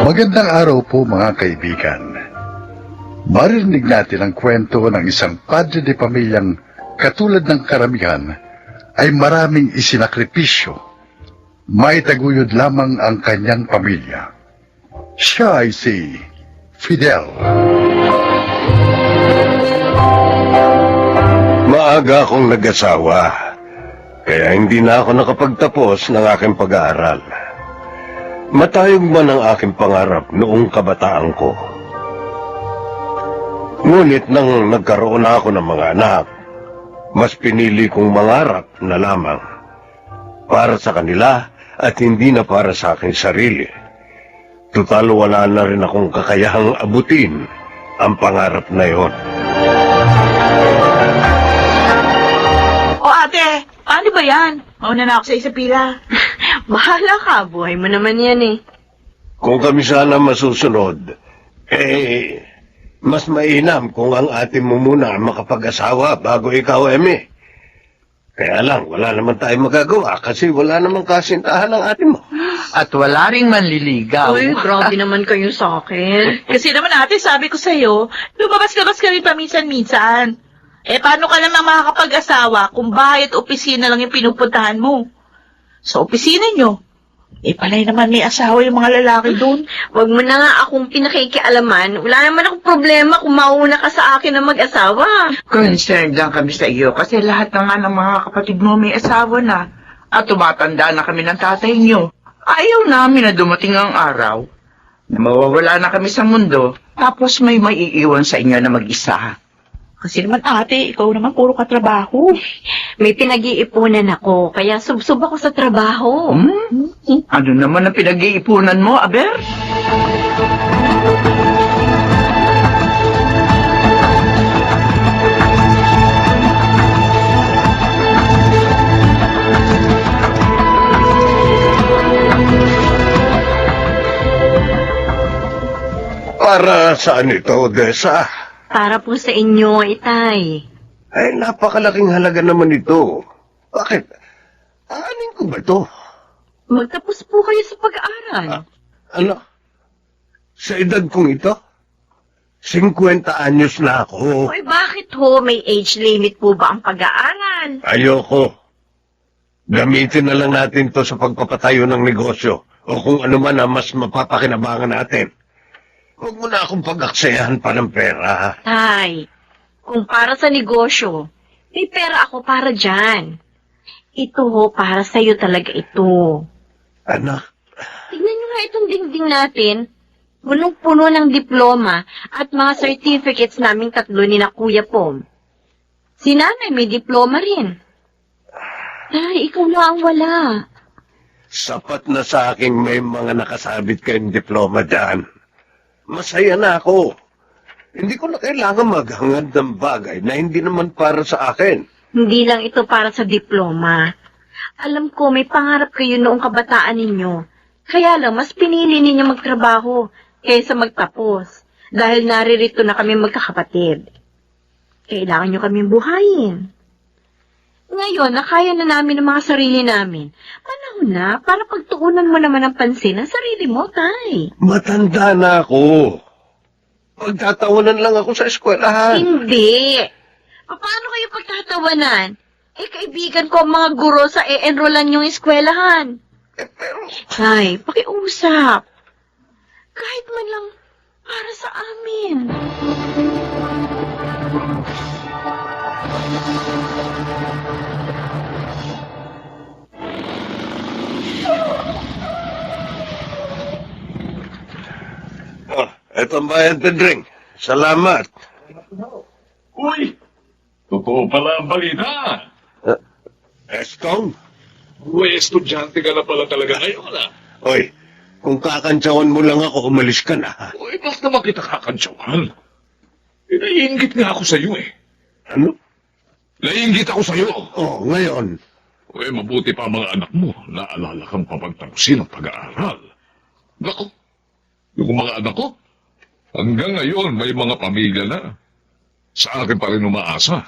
Magandang araw po mga kaibigan. Marinig natin ang kwento ng isang padre de pamilyang katulad ng karamihan ay maraming isinakripisyo. Maitaguyod lamang ang kanyang pamilya. Siya ay si Fidel. Maaga akong nag-asawa, kaya hindi na ako nakapagtapos ng aking pag-aaral. Matayog man ang aking pangarap noong kabataan ko. Ngunit nang nagkaroon na ako ng mga anak, mas pinili kong mangarap na lamang para sa kanila at hindi na para sa aking sarili. Tutal wala na rin akong kakayahang abutin ang pangarap na yon. O ate, paano ba yan? Mauna na ako sa isa pila. Bahala ka, buhay mo naman yan eh. Kung kami sana masusunod, mas mainam kung ang ate mo muna makapag-asawa bago ikaw, Eme. Kaya lang, wala naman tayong magagawa kasi wala namang kasintahan ng ate mo. At wala ring manliligaw. Uy, grabe naman kayo sa akin. Kasi naman ate, sabi ko sa'yo, lumabas-labas kami paminsan-minsan. Paano ka naman makakapag-asawa kung bahay at opisina lang yung pinupuntahan mo? Sa opisina nyo. Palay naman may asawa yung mga lalaki doon. Huwag mo na nga akong pinakikialaman. Wala naman akong problema kung mauna ka sa akin na mag-asawa. Concerned lang kami sa iyo kasi lahat na nga ng mga kapatid mo may asawa na. At tumatanda na kami ng tatay niyo. Ayaw namin na dumating ang araw na mawawala na kami sa mundo tapos may maiiwan sa inyo na mag-isa. Kasi naman ate, ikaw naman puro katrabaho. May pinag-iipunan ako, kaya subsub ako sa trabaho. Ano naman ang pinag-iipunan mo, Aber? Para saan ito, Odessa? Para po sa inyo, Itay. Ay, napakalaking halaga naman ito. Bakit? Aanin ko ba ito? Magtapos po kayo sa pag-aaral. Ano? Sa edad kong ito? 50 anyos na ako. Uy, bakit ho? May age limit po ba ang pag-aaral? Ayoko. Gamitin na lang natin to sa pagpapatayo ng negosyo o kung ano man ang mas mapapakinabangan natin. Huwag mo na akong pag-aksayahan pa ng pera. Tay, kung para sa negosyo, may pera ako para dyan. Ito ho, para sa'yo talaga ito. Anak, Tignan nyo nga itong dingding natin. Punong-puno ng diploma at mga certificates naming tatlo ni na Kuya Pom. Si nanay may diploma rin. Tay, ikaw na ang wala. sapat na sa akin may mga nakasabit kayong diploma dyan. Masaya na ako. Hindi ko na kailangan maghangad ng bagay na hindi naman para sa akin. Hindi lang ito para sa diploma. Alam ko, may pangarap kayo noong kabataan ninyo. Kaya lang, mas pinili ninyo magtrabaho kaysa magtapos. Dahil naririto na kami magkakapatid. Kailangan nyo kaming buhayin. Ngayon, nakaya na namin ang mga sarili namin. Panahon na, para pagtuunan mo naman ang pansin ang sarili mo, Tay. Matanda na ako. Pagtatawanan lang ako sa eskwelahan. Hindi. Paano kayo pagtatawanan? Kaibigan ko ang mga guro sa e-enrollan yung eskwelahan. Tay, pakiusap. Kahit man lang para sa amin. Eto ang bayad, Pedring. Salamat. Uy! Totoo pala ang balita. Estong? Uy, estudyante ka na pala talaga ngayon, ah. Hoy, kung kakantsawan mo lang ako, umalis ka na. Ha? Uy, bakit naman kita kakantsawan? Naiingit nga ako sa'yo, eh. Ano? Naiingit ako sa'yo. Oh, ngayon. Uy, mabuti pa ang mga anak mo. Naalala kang papagtapusin ang pag-aaral. Naku, yung mga anak ko, hanggang ngayon may mga pamilya na. Sa akin pa rin umaasa.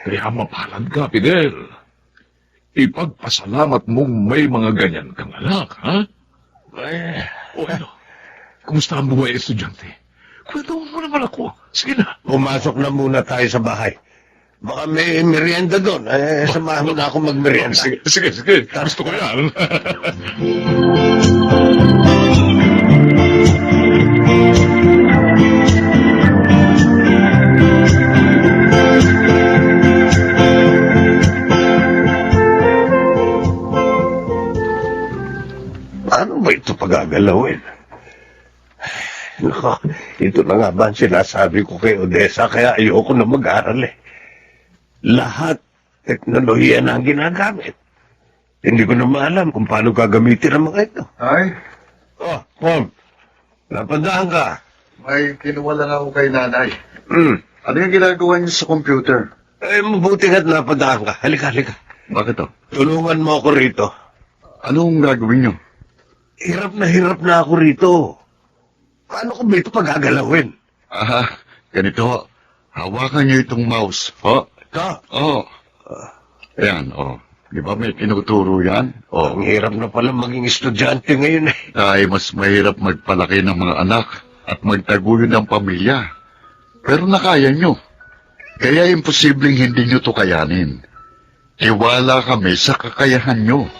Kaya mapalad ka, Fidel. Ipagpasalamat mong may mga ganyan kang anak, ha? Eh, O ano? Kumusta ang buhay estudyante? Kwento mo naman ako. Sige na. Pumasok na muna tayo sa bahay. Baka may merienda doon. Samahan mo na ako magmerienda. Sige. Gusto ko yan. Paano ba ito pagagalawin? Nako, ito na nga ba ang sinasabi ko kay Odessa kaya ayoko na mag-aral eh. Lahat teknolohiya na ang ginagamit. Hindi ko na maalam kung paano gagamitin ang mga ito. Ay, Oh, Pom, napadaan ka. may kinuha lang ako kay nanay. Ano yung ginagawa niyo sa computer? mabuti nga't napadaan ka. Halika. Bakit to? Tulungan mo ako rito. Anong gagawin niyo? Hirap na ako rito. Paano ko ba ito pagagalawin? Ganito. Hawakan niyo itong mouse. Oh, Ito. oh. Ayan, oh. Di ba may tinuturo yan? Oh. Ang hirap na pala maging estudyante ngayon eh. Ay, mas mahirap magpalaki ng mga anak at magtaguyod ng pamilya. Pero nakaya nyo. Kaya imposibleng hindi nyo to kayanin. Tiwala kami sa kakayahan nyo.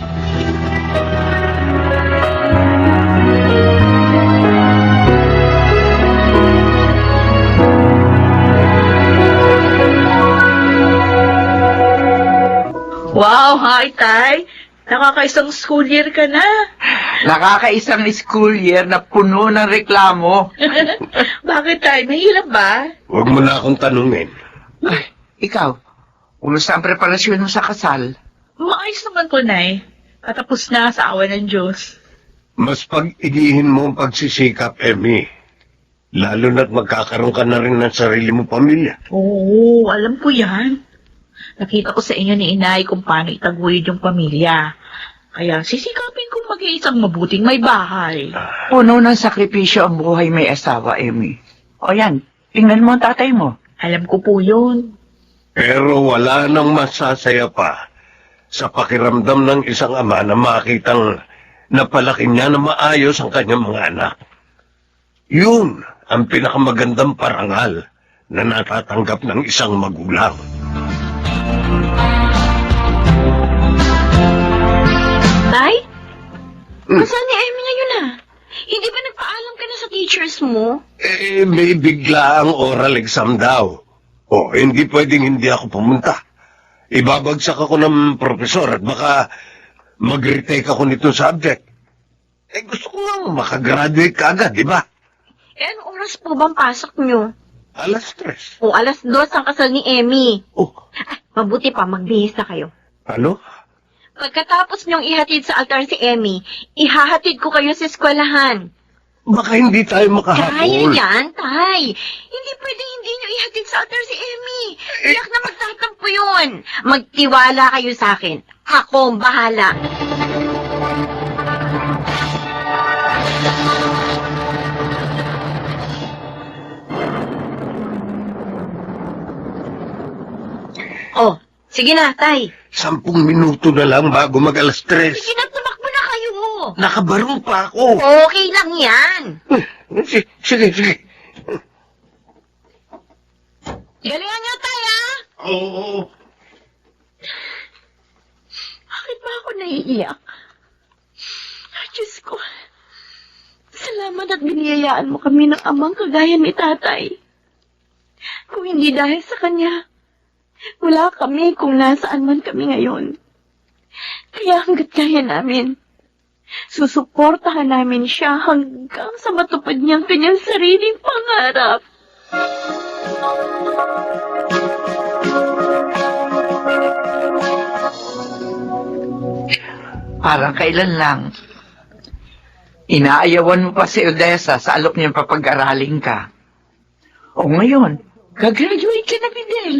Wow, hi, Tay. Nakakaisang school year ka na. Nakakaisang school year na puno ng reklamo. Bakit, Tay? Mahirap ba? Huwag mo na akong tanungin. Ay, ikaw, kumusta ang preparasyon mo sa kasal? Maayos naman ko, Nay. Patapos na sa awa ng Diyos. Mas pag-igihin mo ang pagsisikap, Emmy. Lalo na't magkakaroon ka na rin ng sarili mong pamilya. Oo, alam ko yan. Nakita ko sa inyo ni Inay kung paano itaguyod yung pamilya. Kaya sisikapin kong maging isang mabuting may bahay. Puno ng sakripisyo ang buhay may asawa, Emmy. O yan, tingnan mo ang tatay mo. Alam ko po yun. Pero wala nang masasaya pa sa pakiramdam ng isang ama na makitang napalaki niya na maayos ang kanyang mga anak. Yun ang pinakamagandang parangal na natatanggap ng isang magulang. Tay? Nasaan ni Emmy ngayon Hindi ba nagpaalam ka na sa teachers mo? May bigla ang oral exam daw. Hindi pwedeng hindi ako pumunta. Ibabagsak ako ng profesor at baka mag-retake ako nitong subject. Gusto ko nga makagraduate ka agad, di ba? Anong oras po bang pasok nyo? 3:00. O 2:00 ang kasal ni Emmy. Oh, Mabuti pa, magbihis na kayo. ano? Pagkatapos niyong ihatid sa altar si Emmy, ihahatid ko kayo sa eskwelahan. Baka hindi tayo Kaya makahabol. yan, Tay. Hindi pwedeng hindi niyo ihatid sa altar si Emmy. Iyak na magtatampo yun. Magtiwala kayo sa akin. Ako ang bahala. Oh, sige na, Tay. 10 minuto na lang bago mag-3:00. Sige na, tumakbo na kayo. Nakabaro pa ako. Okay lang yan. Sige. Galingan niyo, Tay, Oo. Bakit ba ako naiiyak? Diyos ko, salamat at biniyayaan mo kami ng amang kagaya ni Tatay. Kung hindi dahil sa kanya, wala kami kung nasaan man kami ngayon. Kaya hanggat kaya namin, susuportahan namin siya hanggang sa matupad niyang kanyang sariling pangarap. Parang kailan lang. Inaayawan mo pa si Odessa sa alok niyang papag-aralin ka. O ngayon, gagraduate ka na, Fidel.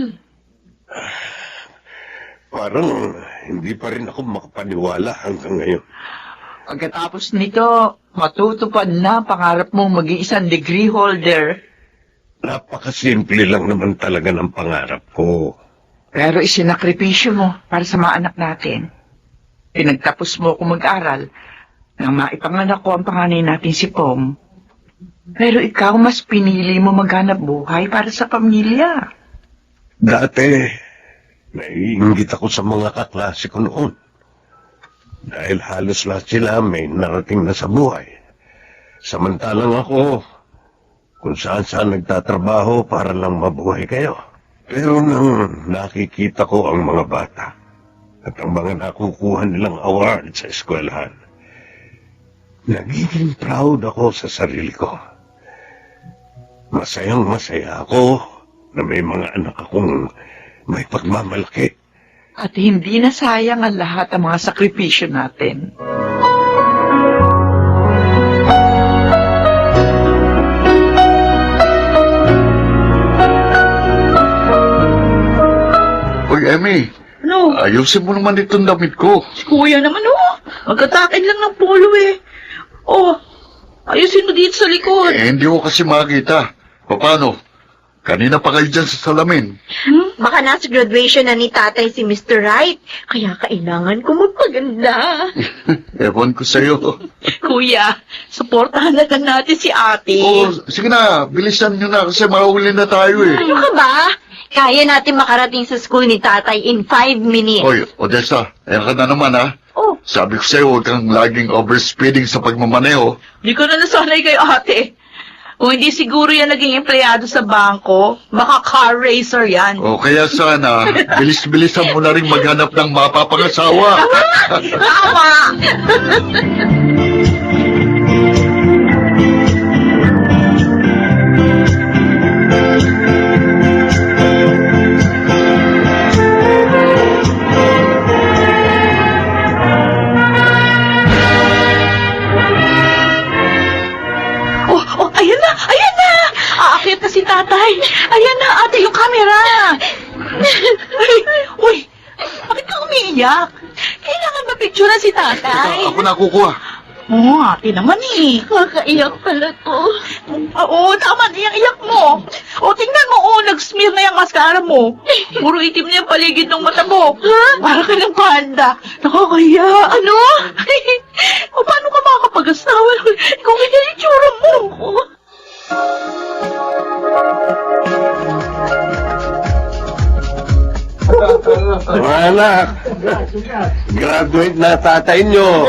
Parang hindi pa rin ako makapaniwala hanggang ngayon. Pagkatapos nito, matutupad na pangarap mong maging isang degree holder. Napakasimple lang naman talaga ng pangarap ko. Pero isinakripisyo mo para sa mga anak natin. Pinagtapos mo kung mag-aral nang maipanganak ko ang panganay natin si Pom. Pero ikaw mas pinili mo maghanap buhay para sa pamilya. Dati, naiinggit ako sa mga kaklase ko noon. Dahil halos lahat sila may narating na sa buhay. Samantalang ako, kung saan-saan nagtatrabaho para lang mabuhay kayo. Pero nang nakikita ko ang mga bata at ang mga nakukuha nilang award sa eskwelahan, nagiging proud ako sa sarili ko. Masayang masaya ako na may mga anak akong may pagmamalaki. At hindi na sayang ang lahat ng mga sakripisyo natin. Uy, Emmy, Ano? ayusin mo naman itong damit ko. Si kuya naman, oh. Magkatakin lang ng polo, eh. Oh, ayusin mo dito sa likod. Hindi ko kasi makita. Paano? Kanina pa kayo dyan sa salamin. Baka nasa graduation na ni tatay si Mr. Wright, kaya kailangan ko magpaganda. Ewan ko sa'yo. Kuya, supportahan na lang natin si ate. Oo, sige na, bilisan nyo na kasi mahuli na tayo eh. Ano ka ba? Kaya natin makarating sa school ni tatay in 5 minutes. Hoy, Odessa, ayan ka na naman ha. Oh, Sabi ko sa'yo, huwag kang laging overspeeding sa pagmamaneho. Hindi ko na nasanay kay ate. Kung hindi siguro yan naging empleyado sa bangko, baka car racer yan. O kaya sana, bilis-bilisan mo na rin maghanap ng mapapangasawa. Tama! Oh, ayan na! Ayan na! Aakyat na si tatay! Ayan na, ate, yung camera! Ay, uy! Bakit ka umiiyak? Kailangan ba picture si tatay? Ako na kukuha. Oo, ate naman eh. kakaiyak pala to. Oo, tama na yung iyak mo. O, tingnan mo, nag-smear na yung mascara mo. Puro itim na yung paligid ng mata mo. Para ka ng panda. Nakakaya. Ano? O, paano ka makakapag-asawa? Kung ganyan yung tsura mo. Mga anak, graduate na tatay nyo.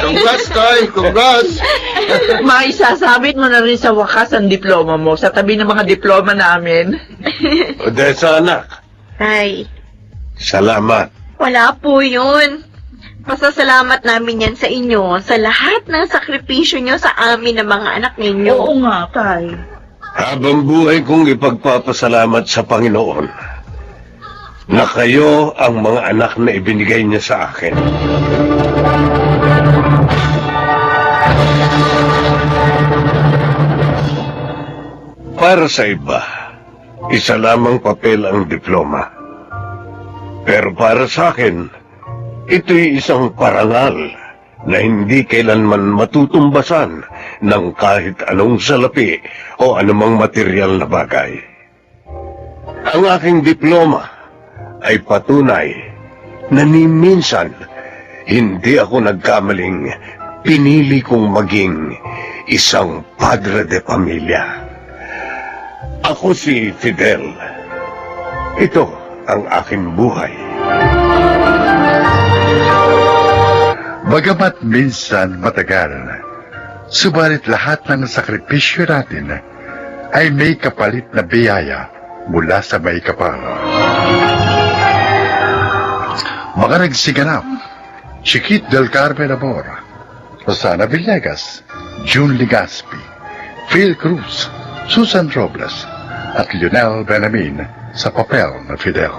Congrats, Tay! Congrats! Maisasabit mo na rin sa wakas ang diploma mo sa tabi ng mga diploma namin. Odessa, anak, Tay, salamat. wala po yun. Pasasalamat namin yan sa inyo sa lahat ng sakripisyo nyo sa amin ng mga anak ninyo. Oo nga, tay. Habang buhay kong ipagpapasalamat sa Panginoon na kayo ang mga anak na ibinigay niya sa akin. Para sa iba, isa lamang papel ang diploma. Pero para sa akin, ito'y isang parangal na hindi kailanman matutumbasan ng kahit anong salapi o anumang material na bagay. Ang aking diploma ay patunay na ni minsan hindi ako nagkamaling pinili kong maging isang padre de pamilya. Ako si Fidel. Ito ang aking buhay. Bagamat minsan matagal, subalit lahat ng sakripisyo natin ay may kapalit na biyaya mula sa may kapal. Mga nagsiganap, Chiquit del Carmen Amor, Rosana Villegas, June Ligaspi, Phil Cruz, Susan Robles, at Lionel Benamin sa papel na Fidel.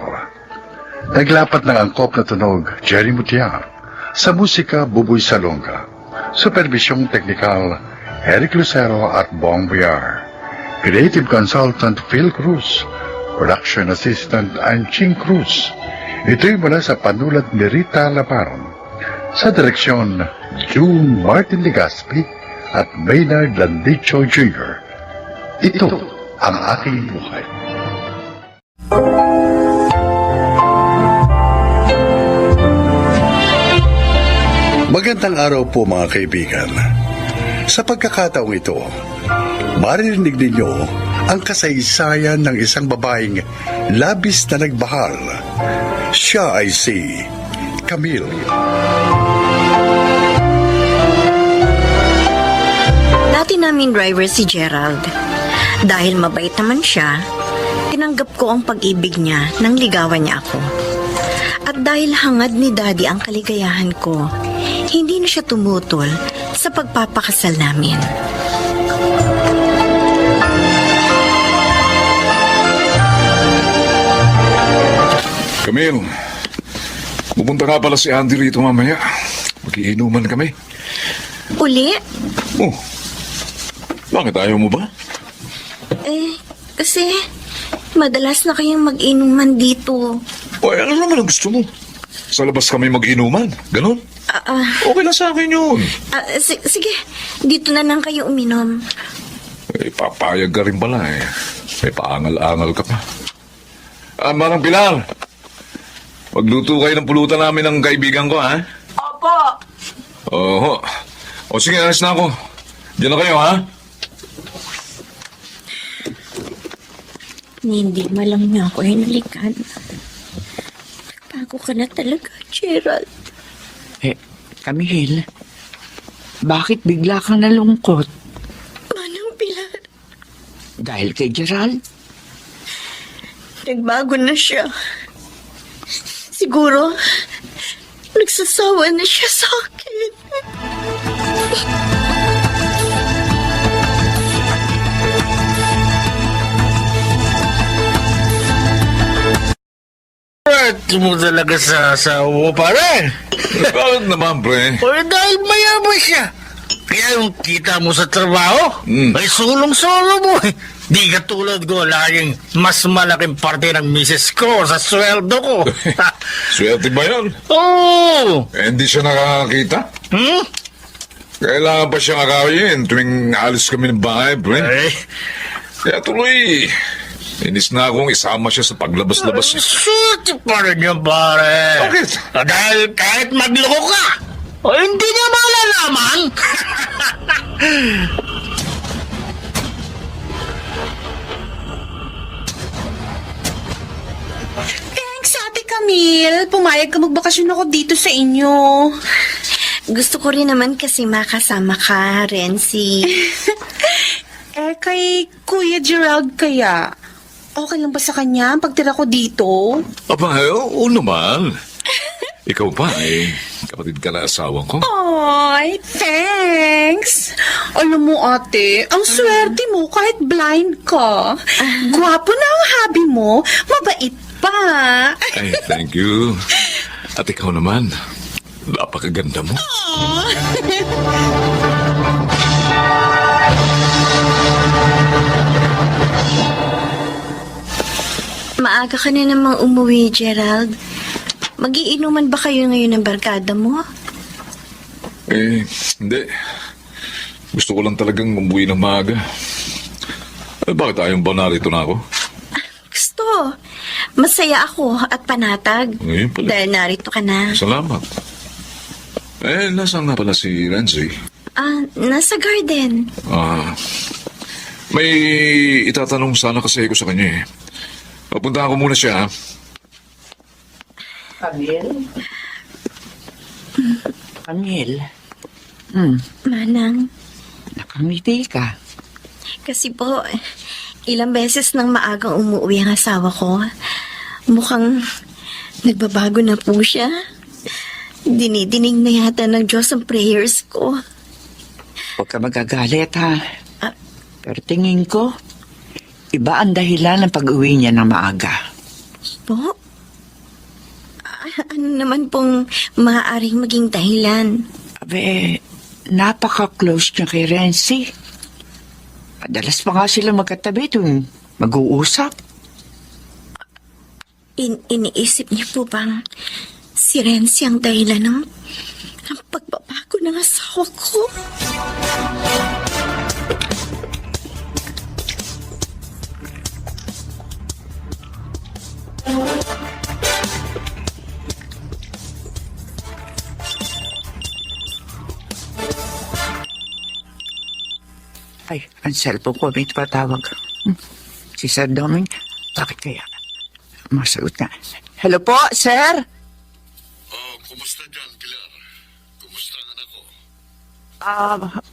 Naglapat ng angkop na tunog, Jerry Mutiar, sa musika, Buboy Salonga, supervisyong teknikal, Eric Lucero at Bong Villar, creative consultant Phil Cruz, production assistant Anching Cruz. Ito'y mula sa panulat ni Rita Laparon, sa direksyon June Martin Ligaspi at Maynard Landicho Jr. Ito ang aking buhay. Magandang araw po mga kaibigan. Sa pagkakataong ito, maririnig ninyo ang kasaysayan ng isang babaeng labis na nagmahal. Siya ay si Camille. Dati naming driver si Gerald. Dahil mabait naman siya, tinanggap ko ang pag-ibig niya nang ligawan niya ako. At dahil hangad ni Daddy ang kaligayahan ko, hindi na siya tumutol sa pagpapakasal namin. Camille, pupunta nga pala si Andy rito mamaya. Mag-iinuman kami. Uli? Oh, bakit ayaw mo ba? Kasi madalas na kayong mag-inuman dito. O, ano naman ang gusto mo? Sa labas kami mag-inuman, ganon? Okay lang sa akin yun. Sige, dito na lang kayo uminom. Papayag ka rin pala eh. May paangal-angal ka pa. Manang Pilar, magluto kayo ng pulutan namin ng kaibigan ko, ha? Opo. Oo. O sige, alas na ako. Diyan na kayo, ha? Hindi malang niya ako hinalikan. Bago ka na talaga, Gerald. Camille, bakit bigla kang nalungkot? Manang Pilar, Dahil kay Gerald? nagbago na siya. Siguro, nagsasawa na siya sa akin. Bakit mo talaga sa asawa mo, pare? Bakit naman, pre? O dahil mayaman siya. Kaya yung kita mo sa trabaho, ay sulong-sulo mo. Di ka tulad ko, laging mas malaking parte ng misis ko sa sweldo ko. Swerte ba yan? Oo! Hindi siya nakakakita? Hmm? Kailangan pa siyang akawin tuwing alis kami ng bahay, pre. Ay, Kaya tuloy, inis na akong isama siya sa paglabas-labas niya. swerte pa rin yan, pare. Bakit? Dahil kahit magloko ka, o hindi niya malalaman. Thanks, Ate Camille. Pumayag ka magbakasyon ako dito sa inyo. Gusto ko rin naman kasi makasama ka, Renzi. Kay Kuya Gerald kaya, okay lang ba sa kanya ang pagtira ko dito? Aba, oo naman. Ikaw pa eh, kapatid ka na asawa ko. Ay, thanks. Alam mo, ate, ang swerte mo kahit blind ka. Gwapo na ang hobby mo, mabait pa. Ay, thank you. At ikaw naman, napakaganda mo. Maaga ka na namang umuwi, Gerald. Magiinuman ba kayo ngayon ng barkada mo? Hindi. Gusto ko lang talagang umuwi ng maaga. Bakit ayaw ba narito na ako? Gusto. Masaya ako at panatag. Ngayon pala. Dahil narito ka na. Salamat. Nasaan nga pala si Renzi? Nasa garden. May itatanong sana kasi ako sa kanya eh. Papuntahan ko muna siya, ha? Camille? Camille? Manang, Nakangiti ka. kasi po, ilang beses nang maagang umuwi ang asawa ko. Mukhang nagbabago na po siya. Dinidinig na yata ng Diyos ang prayers ko. Huwag ka magagalit, ha? Pero tingin ko, iba ang dahilan ng pag-uwi niya ng maaga. Po? Ano naman pong maaaring maging dahilan? Abe, napaka-close niya kay Renzi. Madalas pa nga sila magkatabi tuwing mag-uusap. Iniisip niyo po bang si Renzi ang dahilan ng pagbabago ng asawa ko? Ay, ang cellphone ko may patawag. Si Sir Doming, bakit kaya? Masagot nga. Hello po, sir? Kumusta dyan, Pilar? Kumusta ang anak ko?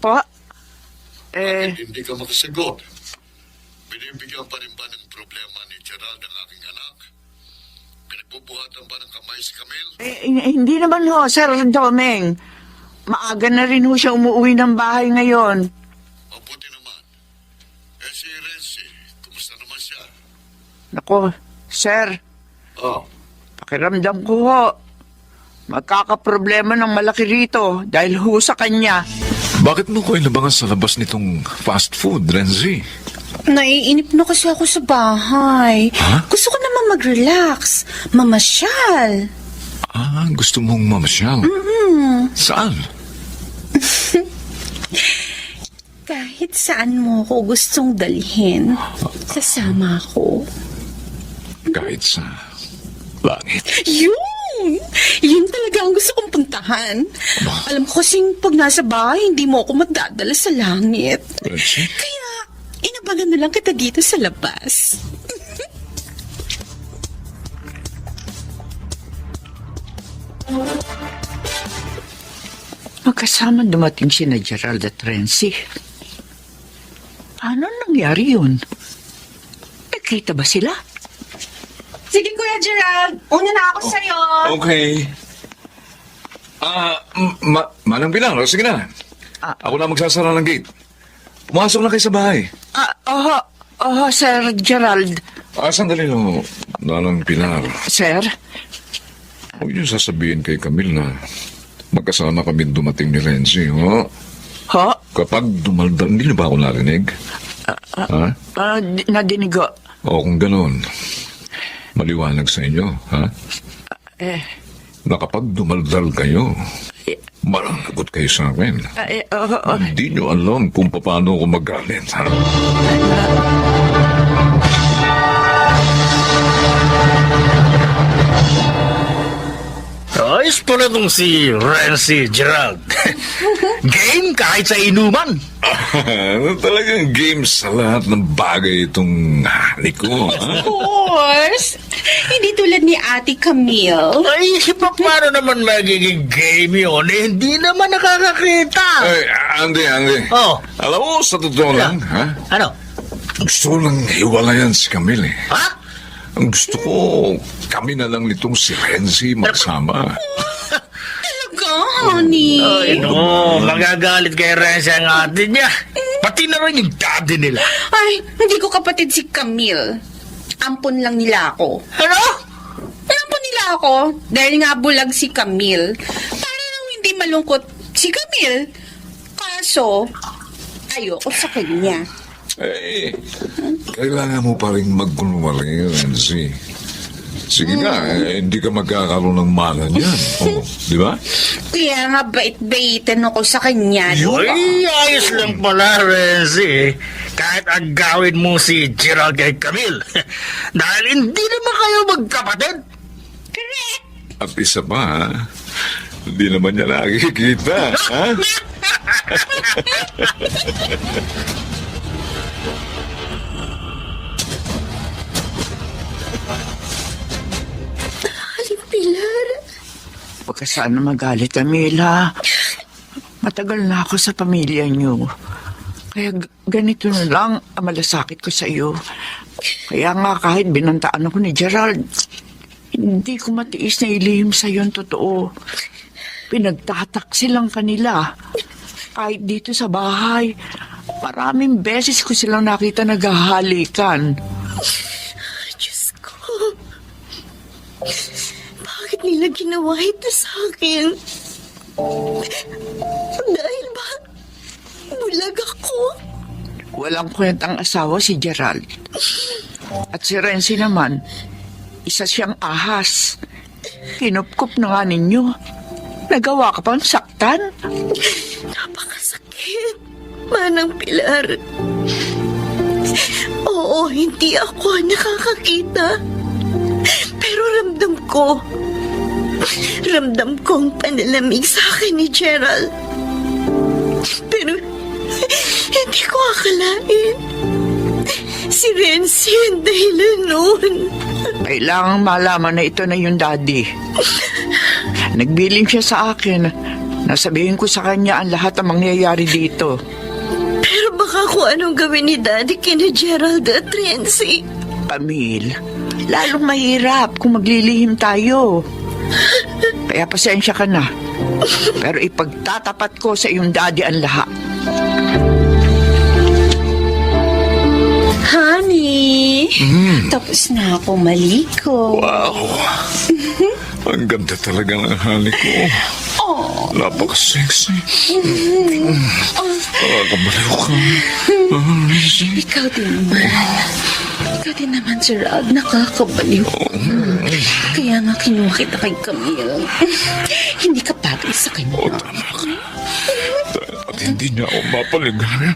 Po? Hindi ka makasagot. Binibigyan pa rin ba ng problema ni Gerald ang aking anak? Pinagbubuhatan ba ng kamay si Camille? Hindi naman ho, Sir Doming. Maaga na rin ho siya umuwi ng bahay ngayon. Mabuti naman. Si Renzi, kumusta naman siya? Nako, sir, pakiramdam ko ho. Magkakaproblema ng malaki rito dahil ho sa kanya. Bakit mo ko inabangan sa labas nitong fast food, Renzi? Naiinip na kasi ako sa bahay. Ha? Gusto ko naman mag-relax, mamasyal. Gusto mong mamasyal? Saan? Kahit saan mo ko gustong dalhin, sasama ako. Kahit sa langit. Yun talaga ang gusto kong puntahan. Alam ko kasing pag nasa bahay, hindi mo ako madadala sa langit. Renzi? Kaya, inabangan na lang kita dito sa labas. Magkasama dumating si na Gerald at Renzi. Ano nangyari yun? Nakita ba sila? Sige, Kuya Gerald. Una na ako sa'yo. Okay. Manang Pilar, sige na. Ako na magsasara ng gate. Pumasok na kayo sa bahay. Sir Gerald. Sandali lang, Manang Pilar. Sir? Huwag niyo sasabihin kay Camille na magkasama kami dumating ni Renzi, ho? Ho? Kapag dumaldal, hindi na ba ako narinig? Ha? Nadinig ko. O kung gano'n, maliwanag sa inyo, ha? Na kapag dumaldal kayo, malalagot kayo sa akin. Hindi niyo alam kung paano ako magalit, ha? Ayos pala itong si Renzi Gerald. Game kahit sa inuman. Talagang game sa lahat ng bagay itong hani ko, ha? Of course. Hindi tulad ni Ate Camille. Ay, paano naman magiging game yun? Hindi naman nakakakita. Ay, Andy. Oh. Alam mo, sa totoo lang, ha? Ano? Gusto ko lang hiwalayan si Camille, eh. Ha? Ang gusto ko, kami na lang nitong si Renzi magsama. Talaga, honey. Ay, no. Magagalit kay Renzi ang ate niya. Pati na rin yung daddy nila. Ay, hindi ko kapatid si Camille. Ampon lang nila ako. Ano? Ampon nila ako dahil nga bulag si Camille. Para lang hindi malungkot si Camille. Kaso, ayoko sa kanya. Eh, kailangan mo pa rin magkunwari, Renzi. Sige nga, hindi ka magkakaroon ng mana niyan. Oh, di ba? Kaya nga bait-baitan ako sa kanya, di ba? Ay, ayos lang pala, Renzi. Kahit agawin mo si Gerald kay Camille. Dahil hindi naman kayo magkapatid. Correct! At isa pa, ha? Hindi naman niya nakikita, ha? Pilar. Huwag ka sana magalit, Camila. Matagal na ako sa pamilya niyo. Kaya ganito na lang ang malasakit ko sa iyo. Kaya nga kahit binantaan ako ni Gerald, hindi ko matiis na ilihim sa iyo ang totoo. Pinagtatak silang kanila. Kahit dito sa bahay, maraming beses ko silang nakita naghahalikan. Diyos ko. Bakit nila ginawa ito sa akin? Dahil ba bulag ako? Walang kwentang asawa si Gerald. At si Renzi naman, isa siyang ahas. Kinupkup na nga ninyo. Nagawa ka pang saktan? Napakasakit. Manang Pilar. Oo, hindi ako nakakakita. Pero ramdam ko ang panalamig sa akin ni Gerald. Pero Hindi ko akalain. Si Renzi ang dahilan noon. Kailangang malaman na ito na yung daddy. Nagbiling siya sa akin. Nasabihin ko sa kanya ang lahat ng mangyayari dito. Pero baka kung anong gawin ni Daddy kina Gerald at Renzi. Camille, lalong mahirap kung maglilihim tayo. Kaya pasensya ka na. Pero ipagtatapat ko sa iyong daddy ang lahat. Honey, tapos na ako maliko. Wow! Ang ganda talaga ng halik ko. Napaka-sexy. Nakakabaliw ka. Ikaw din naman. Ikaw din naman, Gerald. Nakakabaliw. Kaya nga kinuha kita kay Camille. Hindi ka bagay sa kanya. Oo, tama ka. Dahil at hindi niya ako mapaligaran.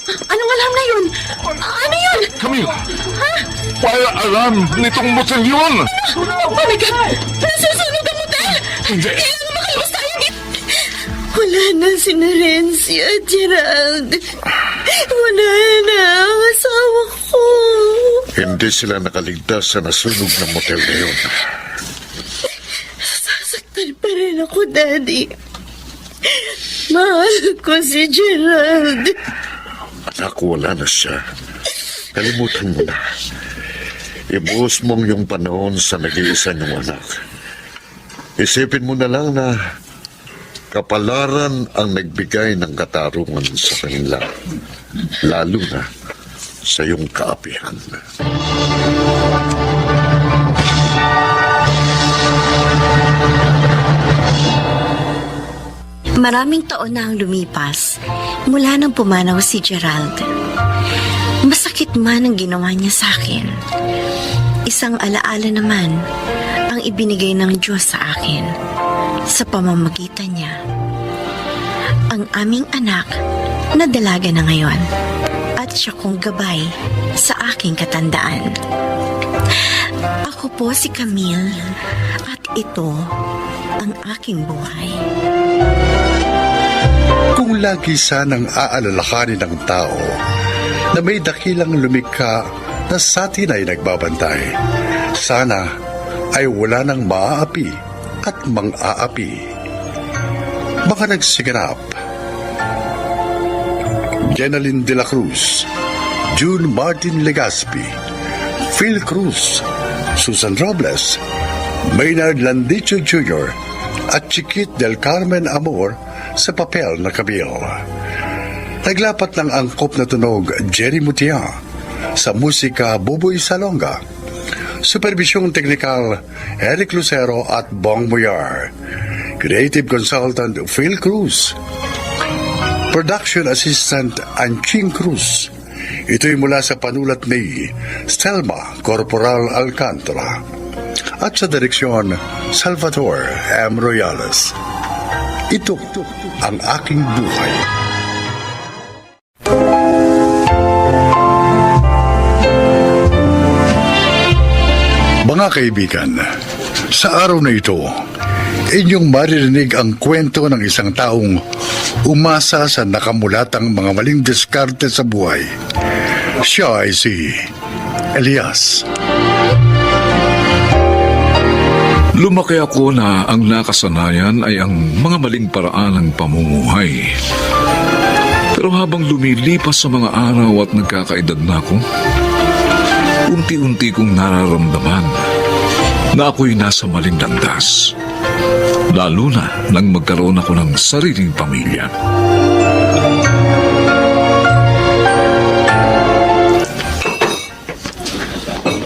Anong alam na yun? Ano yun? Camille! Wala alam nitong motel yun! Oh my God! Nasusunog ang motel! Hindi! Kailangan makalabas tayo dito! Wala na si Renzi at Gerald. Wala na ang asawa ko. Hindi sila nakaligtas sa nasunog ng motel na yun. Sasaktan pa rin ako, Daddy. Mahal ko si Gerald. Anak, wala na siya. Kalimutan mo na. Ibuhos mong yung panahon sa nag-iisa niyong anak. Isipin mo na lang na kapalaran ang nagbigay ng katarungan sa kanila. Lalo na sa iyong kaapihan. Maraming taon na ang lumipas mula nang pumanaw si Gerald. Masakit man ang ginawa niya sa akin. Isang alaala naman ang ibinigay ng Diyos sa akin sa pamamagitan niya. Ang aming anak na dalaga na ngayon at siya kong gabay sa aking katandaan. Ako po si Camille at ito ang aking buhay. Kung lagi sanang aalalakanin ng tao na may dakilang lumikha na sa atin ay nagbabantay, sana ay wala nang maaapi at mang-aapi. Mga nagsiganap: Jenaline de la Cruz, June Martin Legaspi, Phil Cruz, Susan Robles, Maynard Landicho Jr. at Chiquit del Carmen Amor sa papel na Camille. Naglapat ng angkop na tunog Jerry Mutia, sa musika Buboy Salonga, supervisyong teknikal Eric Lucero at Bong Muyar, creative consultant Phil Cruz, production assistant Anching Cruz. Ito'y mula sa panulat ni Stelma Corporal Alcantara at sa direksyon Salvador M. Royales. Ito ang aking buhay. Mga kaibigan, sa araw na ito, inyong maririnig ang kwento ng isang taong umasa sa nakamulatang mga maling diskarte sa buhay. Siya ay si Elias. Lumaki ako na ang nakasanayan ay ang mga maling paraan ng pamumuhay. Pero habang lumilipas sa mga araw at nagkakaedad na ako, unti-unti kong nararamdaman na ako'y nasa maling landas. Lalo na nang magkaroon ako ng sariling pamilya.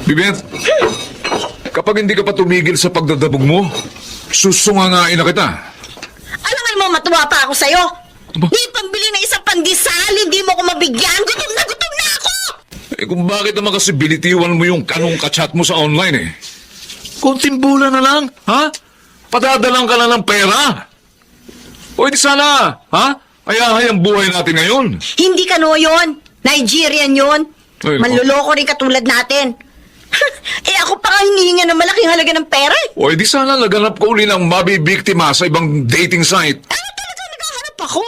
Bibet! Kapag hindi ka pa tumigil sa pagdadabog mo, susungangain na kita. Alam mo, matuwa pa ako sa'yo. Aba? Di pambili ng isang pandesal, hindi mo ko mabigyan. Gutom na ako! Eh kung bakit naman kasi binitiwan mo yung kanong kachat mo sa online eh? Konting bula na lang, ha? Padadalang ka na ng pera. O di sana, ha? Ayahay ang buhay natin ngayon. Hindi ka no yun. Nigerian yun. Ay, Manluloko rin katulad natin. Eh ako pa nga hinihinga ng malaking halaga ng pera eh. O di sana naganap ko uli ng mabibiktima sa ibang dating site. Ano talaga ako.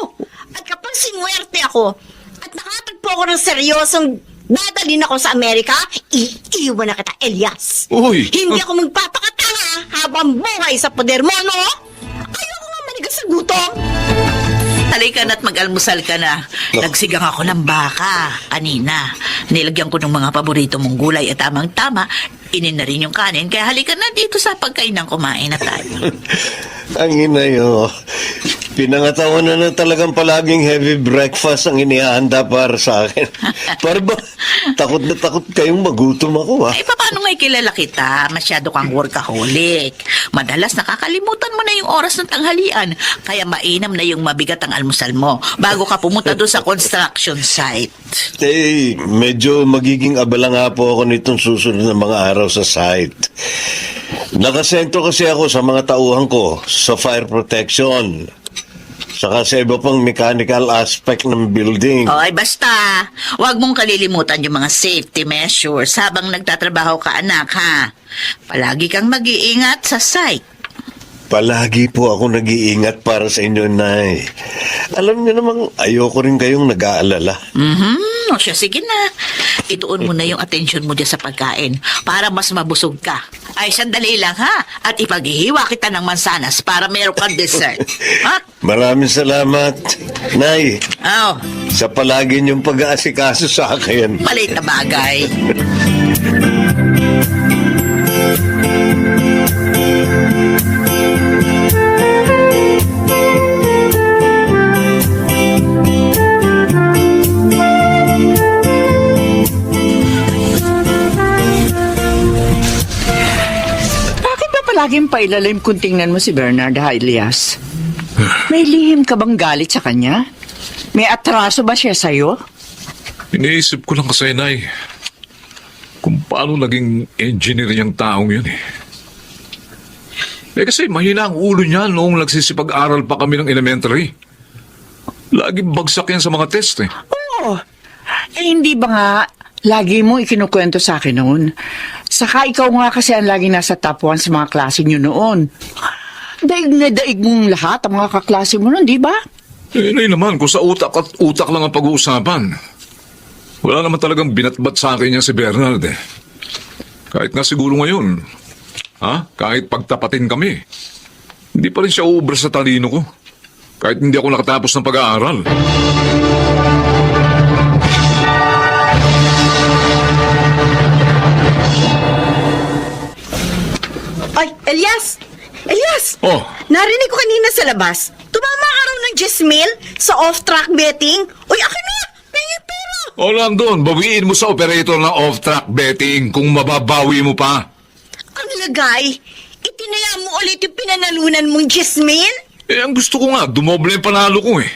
At kapag sinuwerte ako at nakatagpo ako ng seryosong dadalhin ako sa Amerika, iiwan na kita, Elias. Uy! Hindi ako magpapakatanga habang buhay sa poder mo, no? Ayoko nga manigas sa gutom. Halika na't mag-almusal ka na. Nagsigang ako ng baka kanina. Nilagyan ko ng mga paborito mong gulay at tamang-tama. Inin na rin yung kanin. Kaya halika na dito sa pagkainang kumain na tayo. Ang inayo, pinangatawan na talagang palaging heavy breakfast ang inihanda para sa akin. Para ba, takot na takot kayong magutom ako, ha? Eh, paano nga kilala kita? Masyado kang workaholic. Madalas nakakalimutan mo na yung oras ng tanghalian. Kaya mainam na yung mabigat ang almusal mo bago ka pumunta doon sa construction site. Eh, medyo magiging abala nga po ako nitong susunod na mga araw sa site. Nakasentro kasi ako sa mga tauhan ko sa fire protection. Saka sa iba pang mechanical aspect ng building. Oy, basta, huwag mong kalilimutan yung mga safety measures habang nagtatrabaho ka, anak, ha? Palagi kang mag-iingat sa site. Palagi po ako nag-iingat para sa inyo, Nay. Alam niyo namang ayoko rin kayong nag-aalala. O siya, sige na. Ituon mo na yung atensyon mo dyan sa pagkain para mas mabusog ka. Ay, sandali lang, ha? At ipaghihiwa kita ng mansanas para meron kang dessert. Ha? Maraming salamat, Nay, Oh, sa palagi niyong pag-aasikaso sa akin. maliit na bagay. Bakit ba palaging pailalim kung tingnan mo si Bernard, ha, Elias? May lihim ka bang galit sa kanya? May atraso ba siya sa'yo? Iniisip ko lang kasi, Nay, kung paano naging engineer yung taong yun eh. Eh kasi mahina ang ulo niya noong nagsisipag-aral pa kami ng elementary. Laging bagsak yan sa mga test eh. Oo. Eh, hindi ba nga lagi mo ikinukwento sa akin noon? Saka ikaw nga kasi ang lagi nasa top 1 sa mga klase niyo noon. Daig na daig mong lahat ang mga kaklase mo noon, di ba? Eh, Nay naman, kung sa utak at utak lang ang pag-uusapan. Wala naman talagang binatbat sa akin niya si Bernard eh. Kahit nga siguro ngayon, ha? Kahit pagtapatin kami, hindi pa rin siya uubra sa talino ko. Kahit hindi ako nakatapos ng pag-aaral. Ay, Elias! Elias! Oh, Narinig ko kanina sa labas. Tumama ka raw ng Jesmil sa off-track betting. Uy, akin na! Pingin pera! o Landon, bawiin mo sa operator ng off-track betting kung mababawi mo pa. Ang lagay, itinaya mo ulit yung pinanalunan mong Jesmil? Eh, ang gusto ko nga, dumoble yung panalo ko eh.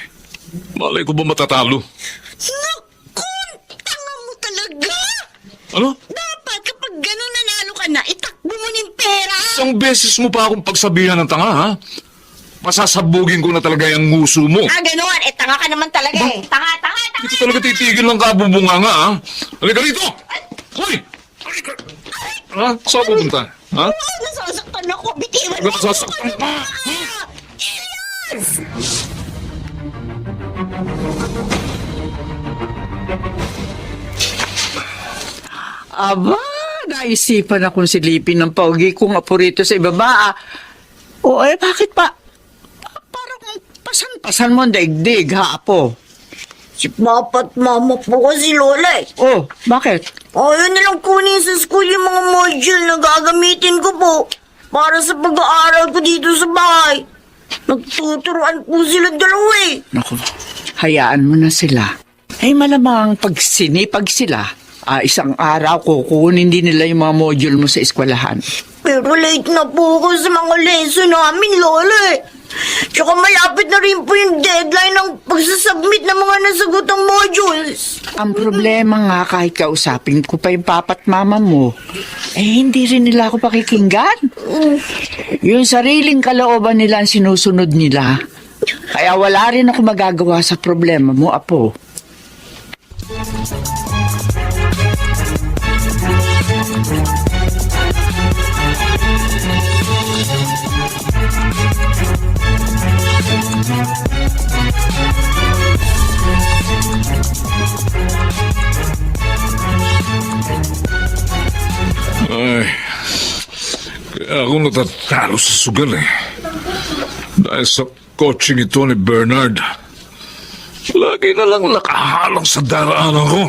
Malay ko ba matatalo? Nakon! Tanga mo talaga! Ano? Dapat kapag gano'n nanalo ka na, itakbo mo ng pera! Isang beses mo pa akong pagsabihan ng tanga, ha? Pasasabugin ko na talaga yung nguso mo. Ah, gano'n? Eh, tanga ka naman talaga eh. Tanga! Hindi ko talaga titigil ng kabubunga nga, ha? Halika rito! Hoy! Halika! Ha? Saan pupunta? Ha? Oh, nasasaktan ako! Bitiwan Ba't nasasaktan ka? Aba, naisipan akong silipin ng paugi kong apo rito sa ibaba. O eh, bakit pa? Parang pasan-pasan mo ang daigdig, ha, apo? Si Papa at Mama po kasi Lola eh. Oh, bakit? Ayaw nilang kunin sa school yung mga module na gagamitin ko po para sa pag-aaral ko dito sa bahay. Nagtuturuan po sila dalawa eh. Naku, hayaan mo na sila. Eh, malamang pag sinipag sila, isang araw kukunin din nila yung mga module mo sa eskwelahan. Pero late na po ako sa mga lesson namin, Lola eh. Tsaka malapit na rin po yung deadline ng pagsasubmit ng mga nasagutang modules. Ang problema nga kahit kausapin ko pa yung papa at mama mo, hindi rin nila ako pakikinggan. Yung sariling kalooban nila ang sinusunod nila. Kaya wala rin ako magagawa sa problema mo, apo. Kaya ako natatalo sa sugal eh. Dahil sa coaching ito ni Bernard. Lagi na lang nakahalang sa daraanan ko.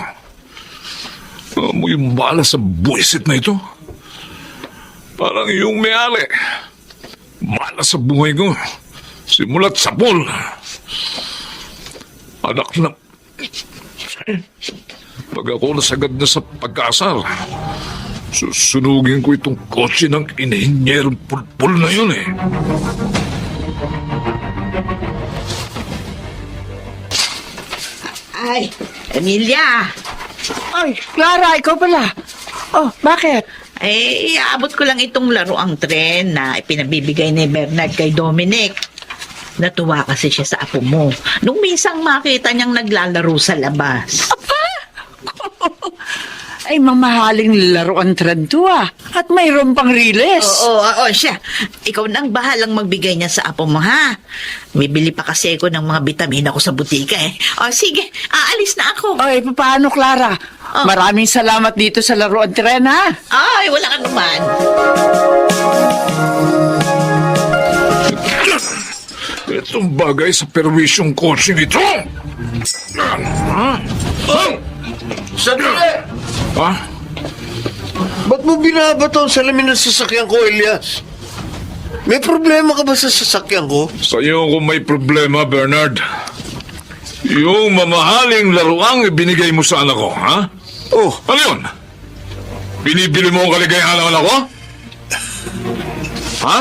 Amoy bala sa buwisit na ito. Parang yung may-ari. Bala sa buhay ko. Simulat sa pool. Anak na... Pag ako nasagad na sa pag-asar, susunugin ko itong kotse ng inihinyerong pulpul na yun eh. Ay, Emilia! Ay, Clara, ikaw pala. Oh, bakit? Eh, iaabot ko lang itong laruang tren na ipinabibigay ni Bernard kay Dominic. Natuwa kasi siya sa apo mo. Nung minsang makita niyang naglalaro sa labas. Ay, mamahaling laruan trend to ah. At mayroon pang riles. Oo, siya. Ikaw na ang bahalang magbigay niya sa apo mo, ha? Bibili pa kasi ako ng mga bitamina ko sa butika eh. O, sige, aalis na ako. Ay, paano, Clara? Oh. Maraming salamat dito sa laruan tren, ha? Ay, wala ka naman. Itong bagay sa perwisyong kotse nito. Sandali! Ha? Ba't mo binabato ang salamin ng sasakyan ko, Elias? May problema ka ba sa sasakyan ko? Sa'yo kung may problema, Bernard. Yung mamahaling laruang ibinigay mo sa anak ko, ha? Oh, Ano yun? Binibili mo ang kaligayahan ng anak ko? Ha?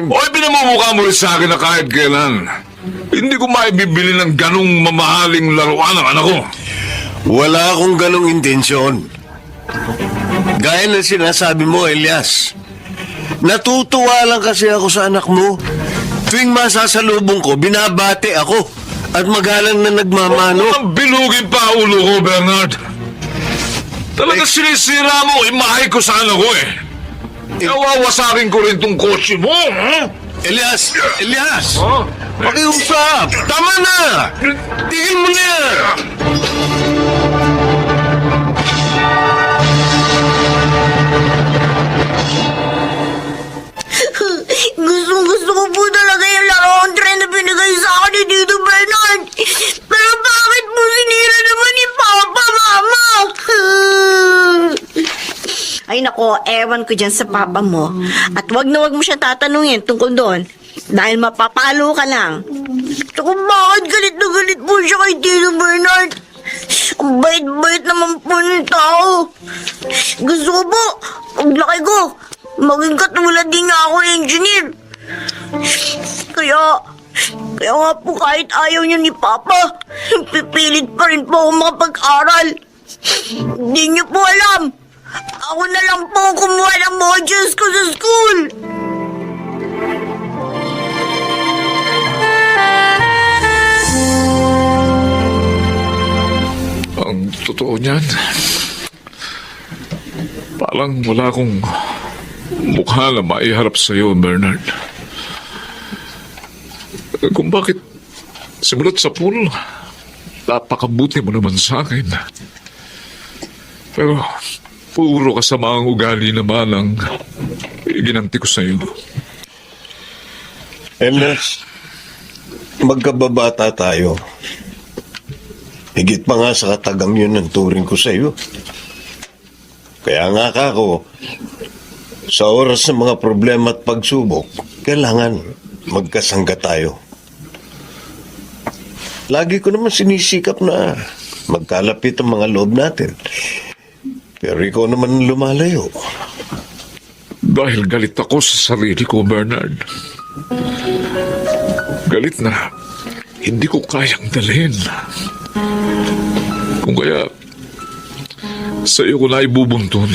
O pinamumukha mo rin sa akin na kahit kailan. Hindi ko maibibili ng ganong mamahaling laruan ng anak ko. wala akong ganong intensyon. Gaya ng sinasabi mo, Elias. Natutuwa lang kasi ako sa anak mo. Tuwing masasalubong ko, binabate ako. At magalang na nagmamano. Ang bilugin pa ulo ko, Bernard. Talaga sinisira mo imahe ko sa anak ko eh. Nawawasakin ko rin tong kotse mo, ha? Elias! Elias! Ha? Pakiusap! Tama na! Tigil mo na yan! Gusto ko po talaga yung laruan tren na binigay sa akin ni Tito Bernard. Pero bakit mo sinira naman ni Papa, Mama? Ay nako, ewan ko dyan sa papa mo. At wag na wag mo siya tatanungin tungkol doon. Dahil mapapalo ka lang. Tsaka bakit galit na galit po siya kay Tito Bernard? Ang bait-bait naman po ng tao. Gusto ko po, paglaki ko, maging katulad din nga ako engineer. Kaya nga po kahit ayaw niyo ni Papa, pipilit pa rin po ako makapag-aral. Hindi niyo po alam. Ako na lang po kumuha ng modules ko sa school. Ang totoo niyan, parang wala akong mukha na maiharap sa iyo, Bernard. Kung bakit simulat sa pool, napakabuti mo naman sa akin. Pero puro kasamaang ugali naman ang ginanti ko sa iyo. Elias, magkababata tayo. Higit pa nga sa katagang yun ang turing ko sa iyo. Kaya nga kako, sa oras ng mga problema at pagsubok, kailangan magkasangga tayo. Lagi ko naman sinisikap na magkalapit ang mga loob natin. Pero ikaw naman lumalayo. Dahil galit ako sa sarili ko, Bernard. Galit na hindi ko kayang dalhin. Kung kaya, sa iyo ko na ibubuntun.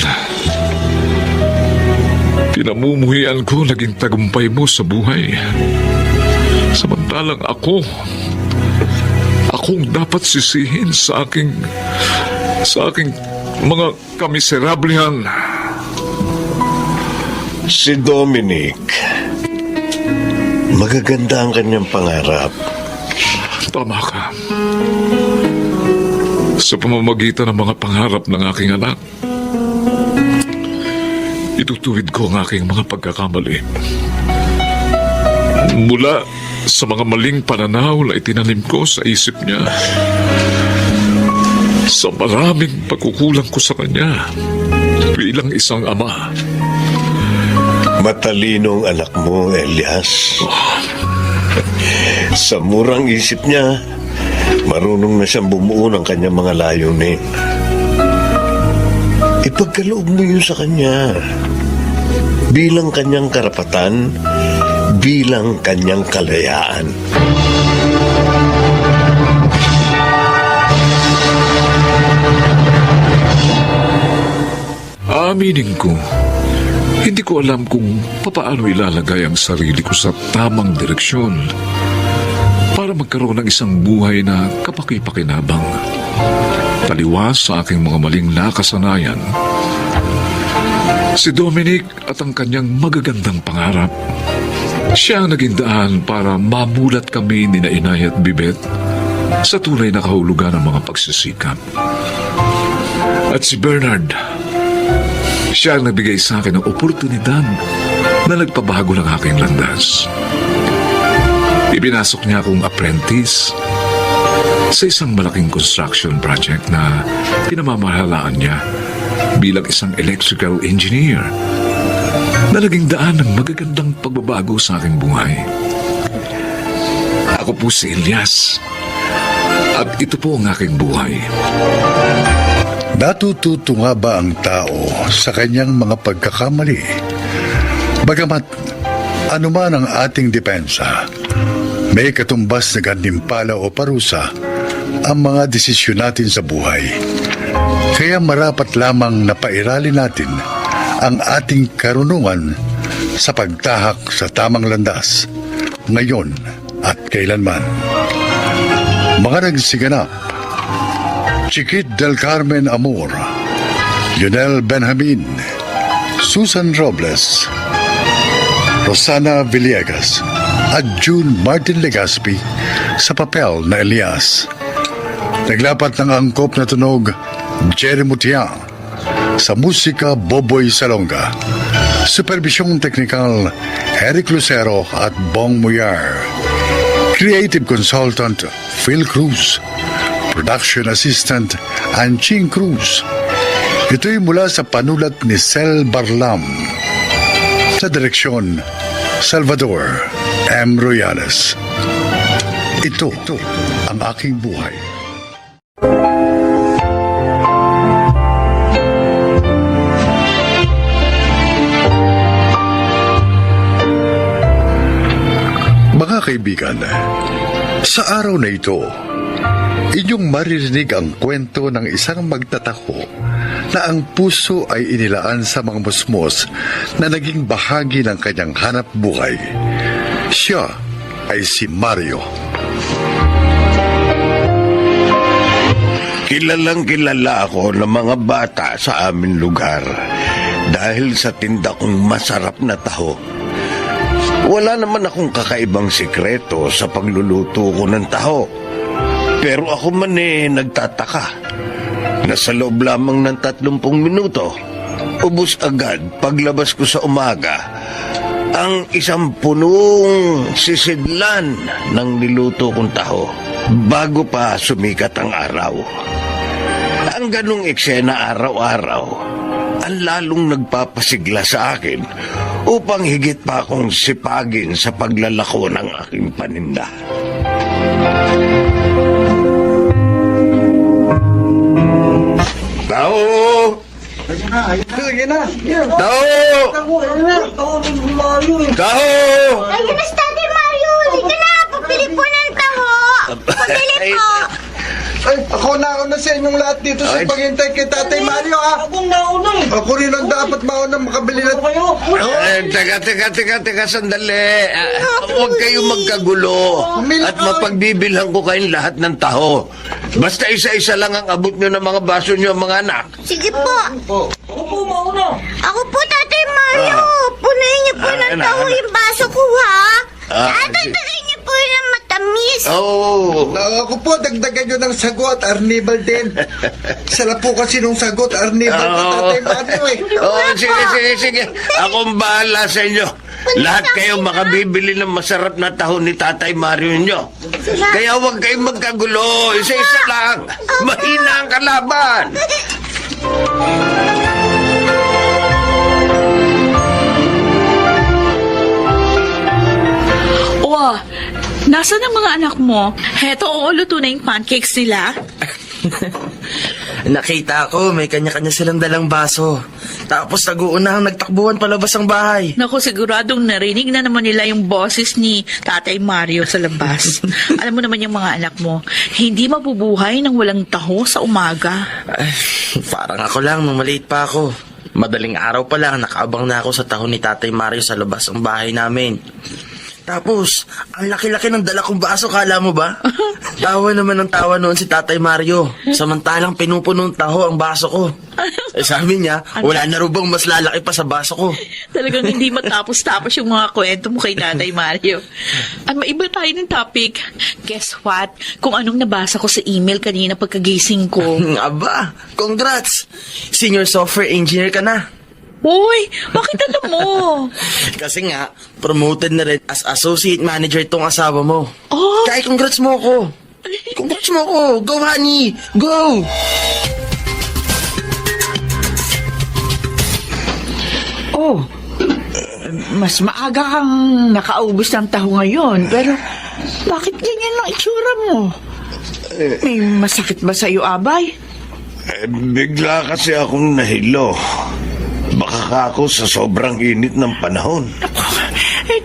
Pinamumuhian ko naging tagumpay mo sa buhay. Samantalang akong dapat sisihin sa aking mga kamiserablihan. Si Dominic, magaganda ang kanyang pangarap. Tama ka. Sa pamamagitan ng mga pangarap ng aking anak, itutuwid ko ang aking mga pagkakamali. Mula sa mga maling pananaw na itinanim ko sa isip niya, sa maraming pagkukulang ko sa kanya bilang isang ama. Matalino ang anak mo, Elias. Sa murang isip niya, marunong na siyang bumuo ng kanyang mga layunin. Ipagkaloob mo yun sa kanya. Bilang kanyang karapatan, bilang kanyang kalayaan. Aminin ko, hindi ko alam kung papaano ilalagay ang sarili ko sa tamang direksyon para magkaroon ng isang buhay na kapaki-pakinabang. Taliwas sa aking mga maling nakasanayan, si Dominic at ang kanyang magagandang pangarap, siya ang naging daan para mamulat kami ni na Inay at Bibet sa tunay na kahulugan ng mga pagsisikap. At si Bernard, siya ang nagbigay sa akin ng oportunidad na nagpabago ng aking landas. Ipinasok niya akong apprentice sa isang malaking construction project na pinamamahalaan niya bilang isang electrical engineer na naging daan ng magagandang pagbabago sa aking buhay. Ako po si Elias at ito po ang aking buhay. Natututo nga ba ang tao sa kanyang mga pagkakamali? Bagamat anuman ang ating depensa, may katumbas na gantimpala o parusa ang mga desisyon natin sa buhay. Kaya marapat lamang na pairalin natin ang ating karunungan sa pagtahak sa tamang landas, ngayon at kailanman. Mga nagsiganap: Chiquit del Carmen Amor, Lionel Benjamin, Susan Robles, Rosana Villegas at June Martin Legaspi sa papel na Elias. Naglapat ng angkop na tunog Jerry Mutiang, sa musika Boboy Salonga, supervisyong teknikal Eric Lucero at Bong Muyar, creative consultant Phil Cruz, production assistant Anching Cruz. Ito'y mula sa panulat ni Sel Barlam. Sa direksyon, Salvador M. Royales. Ito ang aking buhay. Mga kaibigan, sa araw na ito, inyong maririnig ang kwento ng isang magtatako na ang puso ay inilaan sa mga musmos na naging bahagi ng kanyang hanap buhay. Siya ay si Mario. Kilalang kilala ako ng mga bata sa aming lugar dahil sa tinda kong masarap na taho. Wala naman akong kakaibang sikreto sa pagluluto ko ng taho. Pero ako man nagtataka. Nasa loob lamang ng 30 minuto, ubos agad paglabas ko sa umaga ang isang punong sisidlan ng niluto kong taho bago pa sumikat ang araw. Ang ganong eksena araw-araw ang lalong nagpapasigla sa akin upang higit pa akong sipagin sa paglalako ng aking paninda. Tao! Tao! Ayun na, Tate Mario! Dito na! Pabili po ng taho! Pabili po! Ay, ako nauna sa inyong lahat dito sa paghintay kay Tatay Mario, ha? Akong nauna eh. Ako rin ang dapat mauna makabili na kayo. Teka, sandali. Huwag kayong magkagulo. At mapagbibilhan ko kayong lahat ng taho. Basta isa-isa lang ang abot nyo ng mga baso nyo, mga anak. Sige po! Ako po mauna. Ako po, Tatay Mario! Punayin niyo po ng taho yung baso ko, ha? At sige. niyo po yung matamis Boys! Oo. Ako po, dagdagan nyo ng sagot, Arnibal din. Sarap po kasi nung sagot, Arnibal po, Tatay Mario eh. Sige. Ako ang bahala sa inyo. Lahat kayo makabibili ng masarap na taho ni Tatay Mario nyo. Kaya huwag kayong magkagulo. Isa-isa lang. Mahina ang kalaban. Wow, nasaan ang mga anak mo? Heto, luto na yung pancakes nila. Nakita ko, may kanya-kanya silang dalang baso. Tapos nag-uunahang nagtakbuhan palabas ng bahay. Naku, siguradong narinig na naman nila yung boses ni Tatay Mario sa labas. Alam mo naman yung mga anak mo, hindi mabubuhay ng walang taho sa umaga. Ay, parang ako lang, nung maliit pa ako. Madaling araw pa lang, nakaabang na ako sa taho ni Tatay Mario sa labas ng bahay namin. Tapos, ang laki-laki ng dala kong baso, kala mo ba? Tawa naman ng tawa noon si Tatay Mario. Samantalang pinupunong taho ang baso ko. Sabi niya, wala na rin bang mas lalaki pa sa baso ko. Talagang hindi matapos-tapos yung mga kwento mo kay Tatay Mario. At maiba tayo ng topic. Guess what? Kung anong nabasa ko sa email kanina pagkagising ko. Aba, congrats! Senior software engineer ka na. Uy, bakit alam mo? Kasi nga, promoted na rin as associate manager tong asawa mo. Oh, Kaya congrats mo ako. Congrats mo ako. Go, honey. Go! Oh, mas maaga kang nakaubos ng taho ngayon, pero bakit ganyan ang itsura mo? May masakit ba sa'yo, Abay? Bigla kasi akong nahilo. Baka ka ako sa sobrang init ng panahon.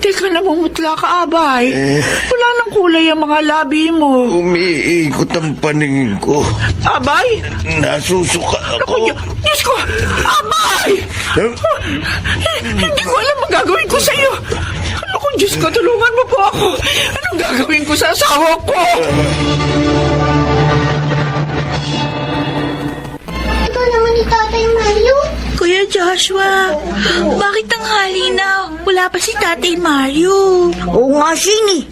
Teka namumutla ka, Abay. Wala nang kulay ang mga labi mo. Umiikot ang paningin ko. Abay? Nasusuka ako. Diyos ko! Abay! Hindi ko alam ang gagawin ko sa'yo. Ano kung Diyos ko, tulungan mo po ako. Anong gagawin ko sa asawa ko? Ikaw naman ni Tatay Mario? Kuya Joshua, bakit tanghali na? Wala pa si Tatay Mario. Oo nga, Shini.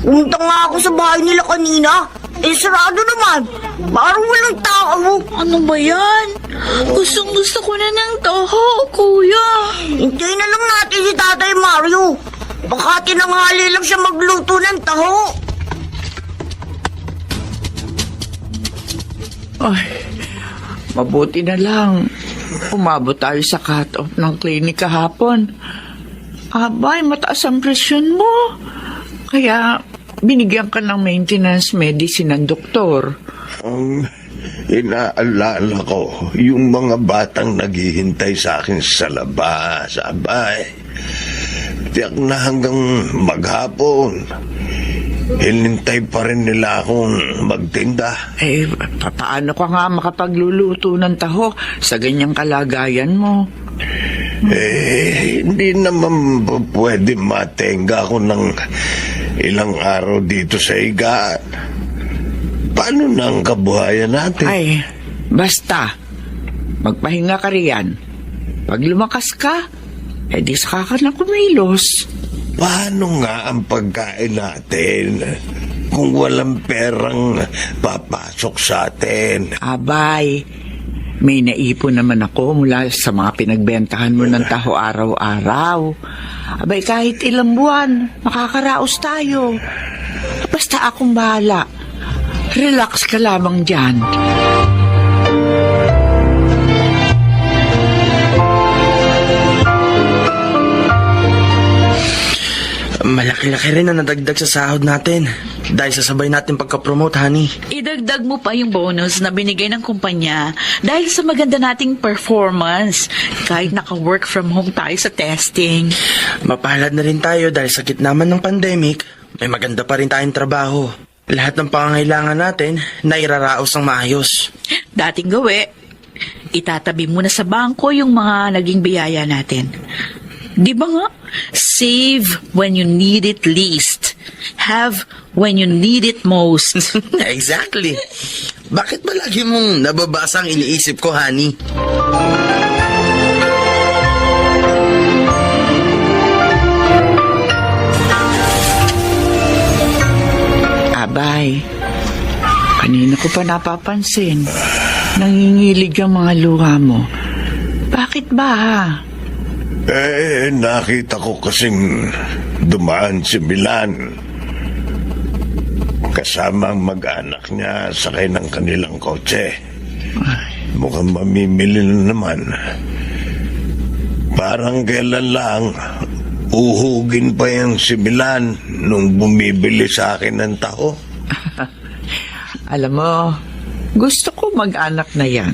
Pumunta nga ako sa bahay nila kanina. Sarado naman. Parang walang tao. Ano ba yan? Gustong-gusto ko na ng toho, kuya. Hintayin na lang natin si Tatay Mario. Baka tinanghali lang siya magluto ng taho. Ay, mabuti na lang. Umabot tayo sa cut-off ng clinic kahapon. Abay, mataas ang presyon mo. Kaya, binigyan ka ng maintenance medicine ng doktor. Ang inaalala ko, yung mga batang naghihintay sa akin sa labas, abay. Tiyak na hanggang maghapon. Hinintay pa rin nila akong magtinda. Paano ka nga makapagluluto ng taho sa ganyang kalagayan mo? Hindi naman pwede matenga ako ng ilang araw dito sa higaan. Paano na ang kabuhayan natin? Ay, basta. Magpahinga ka riyan. Pag lumakas ka, di saka ka na kumilos. Paano nga ang pagkain natin kung walang perang papasok sa atin? Abay, may naipon naman ako mula sa mga pinagbentahan mo ng taho araw-araw. Abay, kahit ilang buwan, makakaraos tayo. Basta akong bahala. Relax ka lamang dyan. Malaki-laki rin na nadagdag sa sahod natin. Dahil sasabay natin pagka-promote, honey. Idagdag mo pa yung bonus na binigay ng kumpanya dahil sa maganda nating performance. Kahit naka-work from home tayo sa testing. Mapalad na rin tayo dahil sa gitna man ng pandemic, may maganda pa rin tayong trabaho. Lahat ng pangangailangan natin, nairaraos ng maayos. Dating gawi, itatabi mo na sa bangko yung mga naging biyaya natin. Di ba nga? Save when you need it least. Have when you need it most. Exactly. Bakit ba lagi mong nababasa ang iniisip ko, honey? pa napapansin. Nangingilig ang mga luha mo. Bakit ba, ha? Nakita ko kasing dumaan si Milan. Kasama ang mag-anak niya sakay ng kanilang kotse. Mukhang mamimili na naman. Parang kailan lang, uhugin pa yung si Milan nung bumibili sa akin ng taho. Alam mo, gusto ko mag-anak na yan.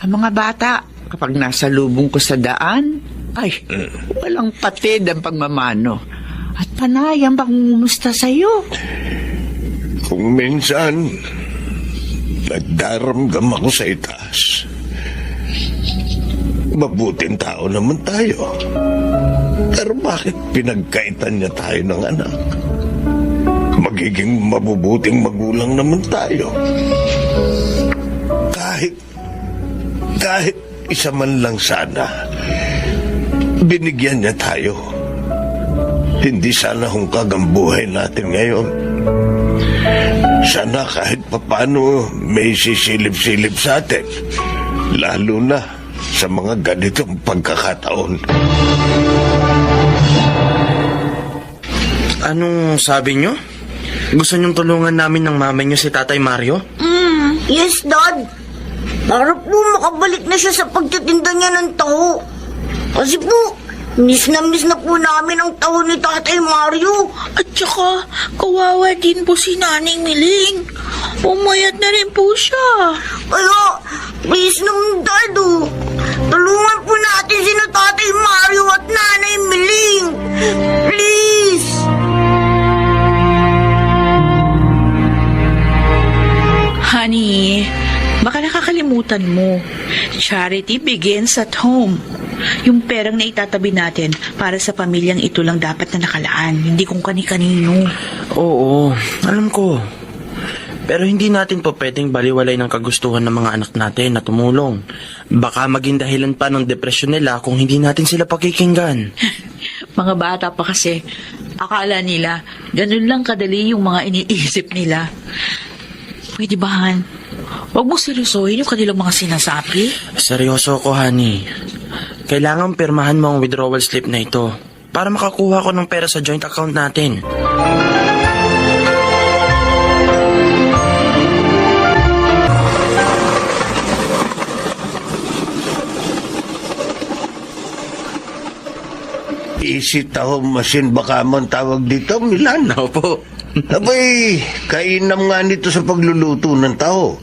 Ang mga bata, kapag nasa lubong ko sa daan, ay, walang patid ang pagmamano. At panay ang pangumusta sa'yo. Kung minsan, nagdaramdam ako sa itaas. Mabuting tao naman tayo. Pero bakit pinagkaitan niya tayo ng anak? Magiging mabubuting magulang naman tayo. Kahit isa man lang sana, binigyan niya tayo. Hindi sana hungkag ang buhay natin ngayon. Sana kahit papano may sisilip-silip sa atin. Lalo na sa mga ganitong pagkakataon. Anong sabi nyo? Gusto nyong tulungan namin ng mama nyo si Tatay Mario? Yes, Dad. Para po makabalik na siya sa pagtitinda niya ng taho. Kasi po, miss na po namin ang taho ni Tatay Mario. At saka, kawawa din po si Naning Miling. Umayat na rin po siya. Kaya, please naman, Dad, tulungan po natin sina Tatay Mario at Nanay Miling. Please! Honey, baka nakakalimutan mo. Charity begins at home. Yung perang na itatabi natin para sa pamilyang ito lang dapat na nakalaan, hindi kung kani-kanino. Oo, alam ko. Pero hindi natin po pwedeng baliwalay ng kagustuhan ng mga anak natin na tumulong. Baka maging dahilan pa ng depresyon nila kung hindi natin sila pakikinggan. Mga bata pa kasi, akala nila, ganun lang kadali yung mga iniisip nila. Pwede ba, Han? Huwag mo seryosohin yung kanilang mga sinasabi. Seryoso ko, honey. Kailangan pirmahan mo ang withdrawal slip na ito para makakuha ko ng pera sa joint account natin. Isitaw machine baka man tawag dito, Milan. Opo. Abay, kainam nga nito sa pagluluto ng tao.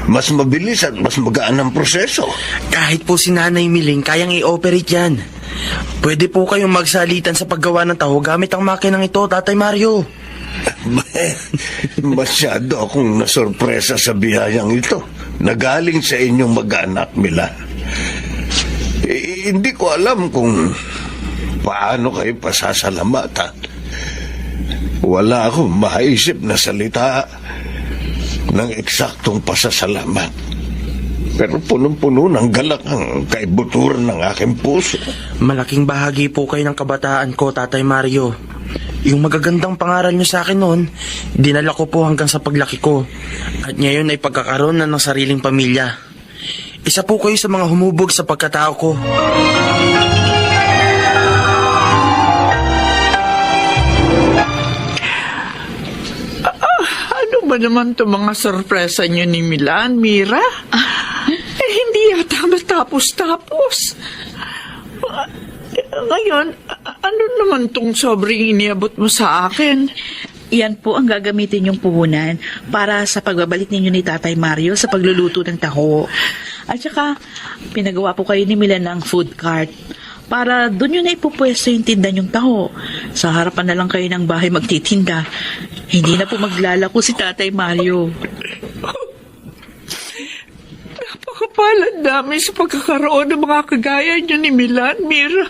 Mas mabilis at mas magaan ang proseso. Kahit po si Nanay Miling, kayang i-operate yan. Pwede po kayong magsalitan sa paggawa ng taho gamit ang makinang ito, Tatay Mario. Masyado akong nasorpresa sa biyayang ito na galing sa inyong mag-anak, Milan. Hindi ko alam kung paano kayo pasasalamatan. Wala akong maisip na salita ng eksaktong pasasalamat. Pero punong-puno ng galak ang kaibuturan ng aking puso. Malaking bahagi po kayo ng kabataan ko, Tatay Mario. Yung magagandang pangaral nyo sa akin noon, dinala ko po hanggang sa paglaki ko. At ngayon ay pagkakaroon na ng sariling pamilya. Isa po kayo sa mga humubog sa pagkatao ko. Ano ba naman to mga sorpresa niyo ni Milan, Mira? Hindi yata matapos-tapos. Ngayon, ano naman tong sobrang iniabot mo sa akin? Yan po ang gagamitin yung puhunan para sa pagbabalik ninyo ni Tatay Mario sa pagluluto ng taho. At saka, pinagawa po kayo ni Milan ng food cart para doon yun na ipupwesto yung tinda yung taho. Sa harapan na lang kayo ng bahay magtitinda. Hindi na po maglalako si Tatay Mario. Napakapalad namin sa pagkakaroon ng mga kagaya niyo ni Milan, Mira.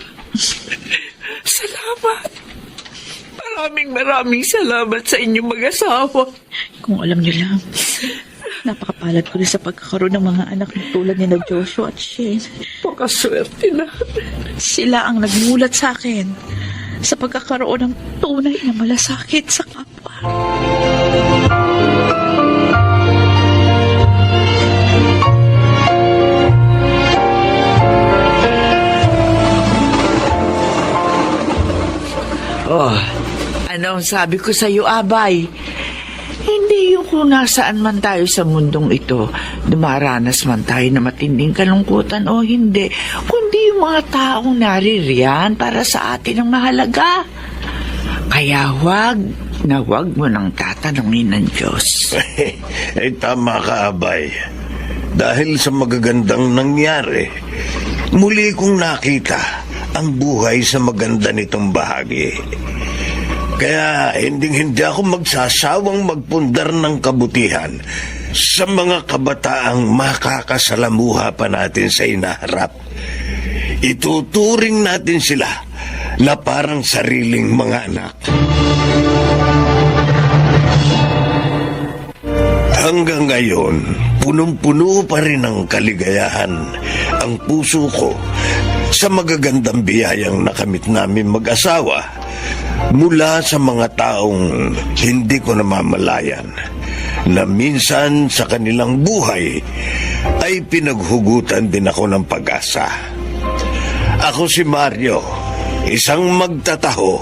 Salamat. Maraming salamat sa inyong mag-asawa. Kung alam niyo lang, napakapalad ko rin sa pagkakaroon ng mga anak na tulad ni Joshua at Shane. Pakaswerte na. Sila ang nagmulat sa akin sa pagkakaroon ng tunay na malasakit sa kapwa. Oh, ano ang sabi ko sa'yo, Abay? Hindi yung kung nasaan man tayo sa mundong ito, dumaranas man tayo na matinding kalungkutan o hindi, kundi yung mga taong naririyan para sa atin ang mahalaga. Kaya wag mo nang tatanungin ng Diyos. Tama ka, Abay. Dahil sa magagandang nangyari, muli kong nakita ang buhay sa maganda nitong bahagi. Kaya hindi ako magsasawang magpundar ng kabutihan sa mga kabataang makakasalamuha pa natin sa inaharap. Ituturing natin sila na parang sariling mga anak. Hanggang ngayon, punong-puno pa rin ng kaligayahan ang puso ko sa magagandang biyayang nakamit namin mag-asawa mula sa mga taong hindi ko namamalayan na minsan sa kanilang buhay ay pinaghugutan din ako ng pag-asa. Ako si Mario, isang magtataho,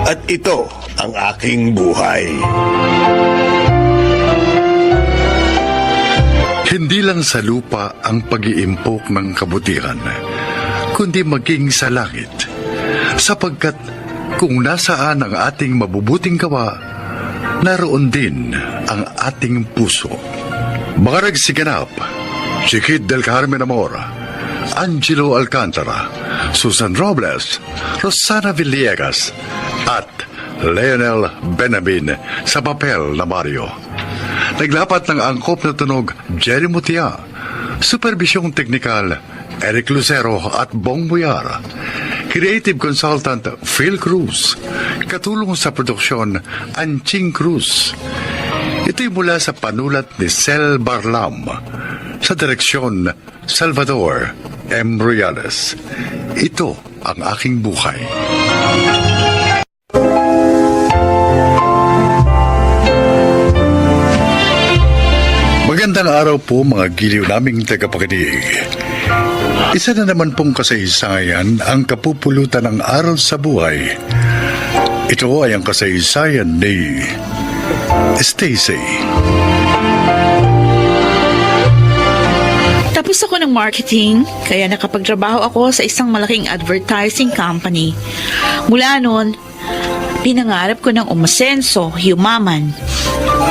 at ito ang aking buhay. Hindi lang sa lupa ang pag-iimpok ng kabutihan, kundi maging sa langit. Sapagkat kung nasaan ang ating mabubuting gawa, naroon din ang ating puso. Mga nagsiganap, si Kid del Carmen Amor, Angelo Alcantara, Susan Robles, Rosana Villegas, at Leonel Benabin sa papel na Mario. Naglapat ng angkop na tunog Jerry Mutia, supervisyong teknikal Eric Lucero at Bong Buyar, creative consultant Phil Cruz, katulong sa produksyon Anching Cruz. Ito'y mula sa panulat ni Sel Barlam, sa direksyon Salvador M. Reales. Ito ang aking buhay. Magandang araw po mga giliw naming tagapakinig. Isa na naman pong kasaysayan ang kapupulutan ng aral sa buhay. Ito ay ang kasaysayan ni Stacy. Tapos ako ng marketing, kaya nakapagtrabaho ako sa isang malaking advertising company. Mula noon, pinangarap ko ng umasenso, yumaman.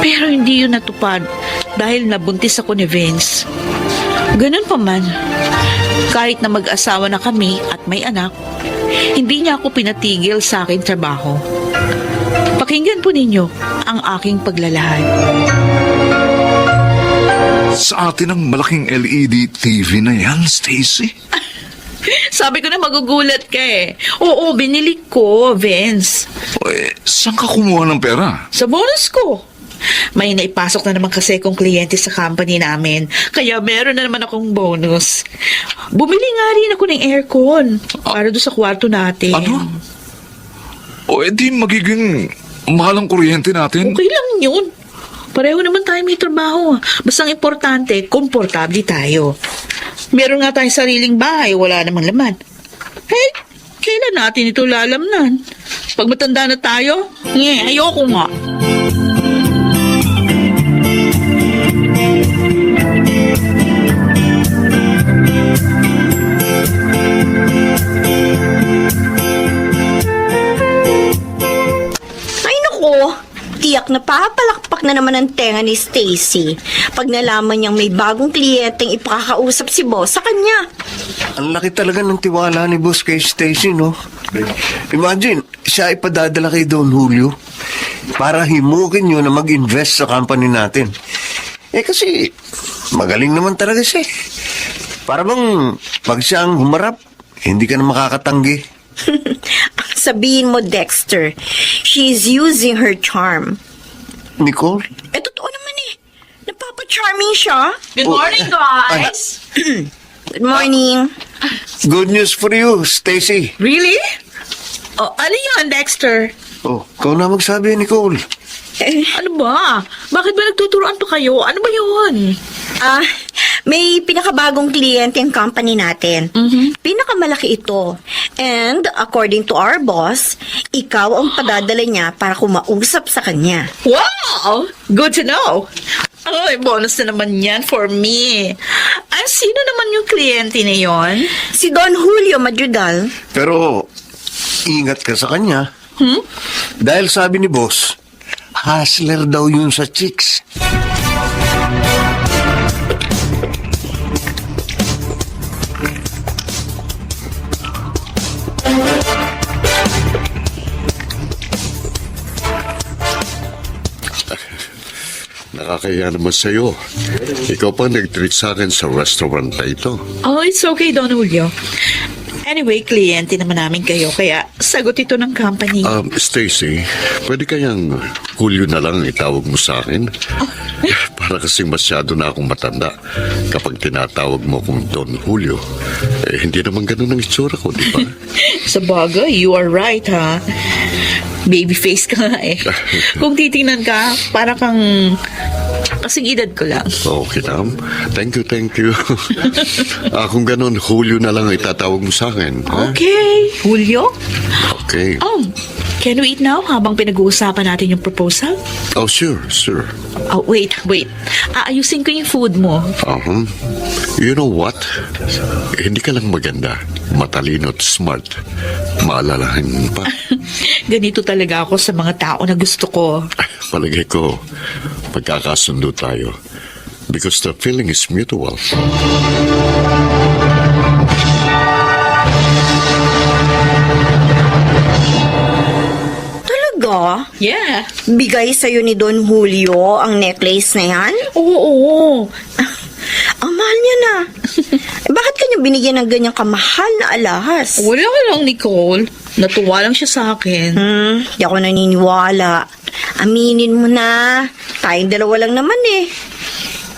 Pero hindi yun natupad dahil nabuntis ako ni Vince. Ganun pa man, kahit na mag-asawa na kami at may anak, hindi niya ako pinatigil sa aking trabaho. Pakinggan po ninyo ang aking paglalahad. Sa atin ang malaking LED TV na yan, Stacy. Sabi ko na magugulat ka eh. Oo, binili ko, Vince. Saan ka kumuha ng pera? Sa bonus ko. May naipasok na naman kasi akong kliyente sa company namin. Kaya meron na naman akong bonus. Bumili nga rin ako ng aircon para doon sa kwarto natin. Ano? Di magiging mahal ang kuryente natin. Okay lang yun. Pareho naman tayo may trabaho. Basta ang importante, komportable tayo. Meron nga tayong sariling bahay, wala namang laman. Kailan natin ito lalamnan? Pag matanda na tayo? Ayoko nga. Tiyak na papalakpak na naman ang tenga ni Stacy pag nalaman niyang may bagong kliyenteng ipakakausap si boss sa kanya. Ang laki talaga ng tiwala ni boss kay Stacy, no? Imagine, siya ipadadala kay Don Julio para himukin nyo na mag-invest sa company natin. Kasi magaling naman talaga siya. Para bang pag siya ang humarap, hindi ka na makakatanggi. Sabihin mo, Dexter, she's using her charm. Nicole? Totoo naman eh. Napapa-charming siya. Good morning, guys! Good morning. Good news for you, Stacy. Really? Ano yun, Dexter? Ikaw na magsabi, Nicole. Ano ba? Bakit ba nagtuturoan pa kayo? Ano ba yun? May pinakabagong kliyente ang company natin. Pinakamalaki ito. And according to our boss, Ikaw ang padadala niya para kumausap sa kanya. Wow! Good to know. Ay, bonus na naman yan for me. Ay, sino naman yung kliyente na yon? Si Don Julio Madrigal. Pero, ingat ka sa kanya. Dahil sabi ni boss, hustler daw yun sa chicks. Nakakaya naman sa'yo. Ikaw pa nag-treat sa akin sa restaurant na ito. Oh, it's okay, Don Julio. Anyway, kliyente naman namin kayo, kaya sagot ito ng company. Stacy, pwede kayang Julio na lang itawag mo sa akin? Para kasing masyado na akong matanda kapag tinatawag mo kong Don Julio. Hindi naman ganun ang itsura ko, di ba? Sa bagay, you are right, ha? Babyface ka nga eh. Kung titingnan ka, para kang kasing edad ko lang. Okay, Nam. Thank you. Kung ganun, Julio na lang itatawag mo sa akin. Ha? Okay, Julio? Okay. Oh, can we eat now habang pinag-uusapan natin yung proposal? Oh, sure. Oh, wait. Aayusin ko yung food mo. You know what? Hindi ka lang maganda, matalino at smart. Maalalahan mo pa. Ganito talaga ako sa mga tao na gusto ko. Palagay ko, magkakasundo tayo. Because the feeling is mutual. Talaga? Yeah. Bigay sa'yo ni Don Julio ang necklace na yan? Oo. Ang mahal niya na. Bakit kanya binigyan ng ganyang kamahal na alahas? Wala ka lang, Nicole. Natuwa lang siya sa akin. Di ako naniniwala. Aminin mo na. Tayong dalawa lang naman eh.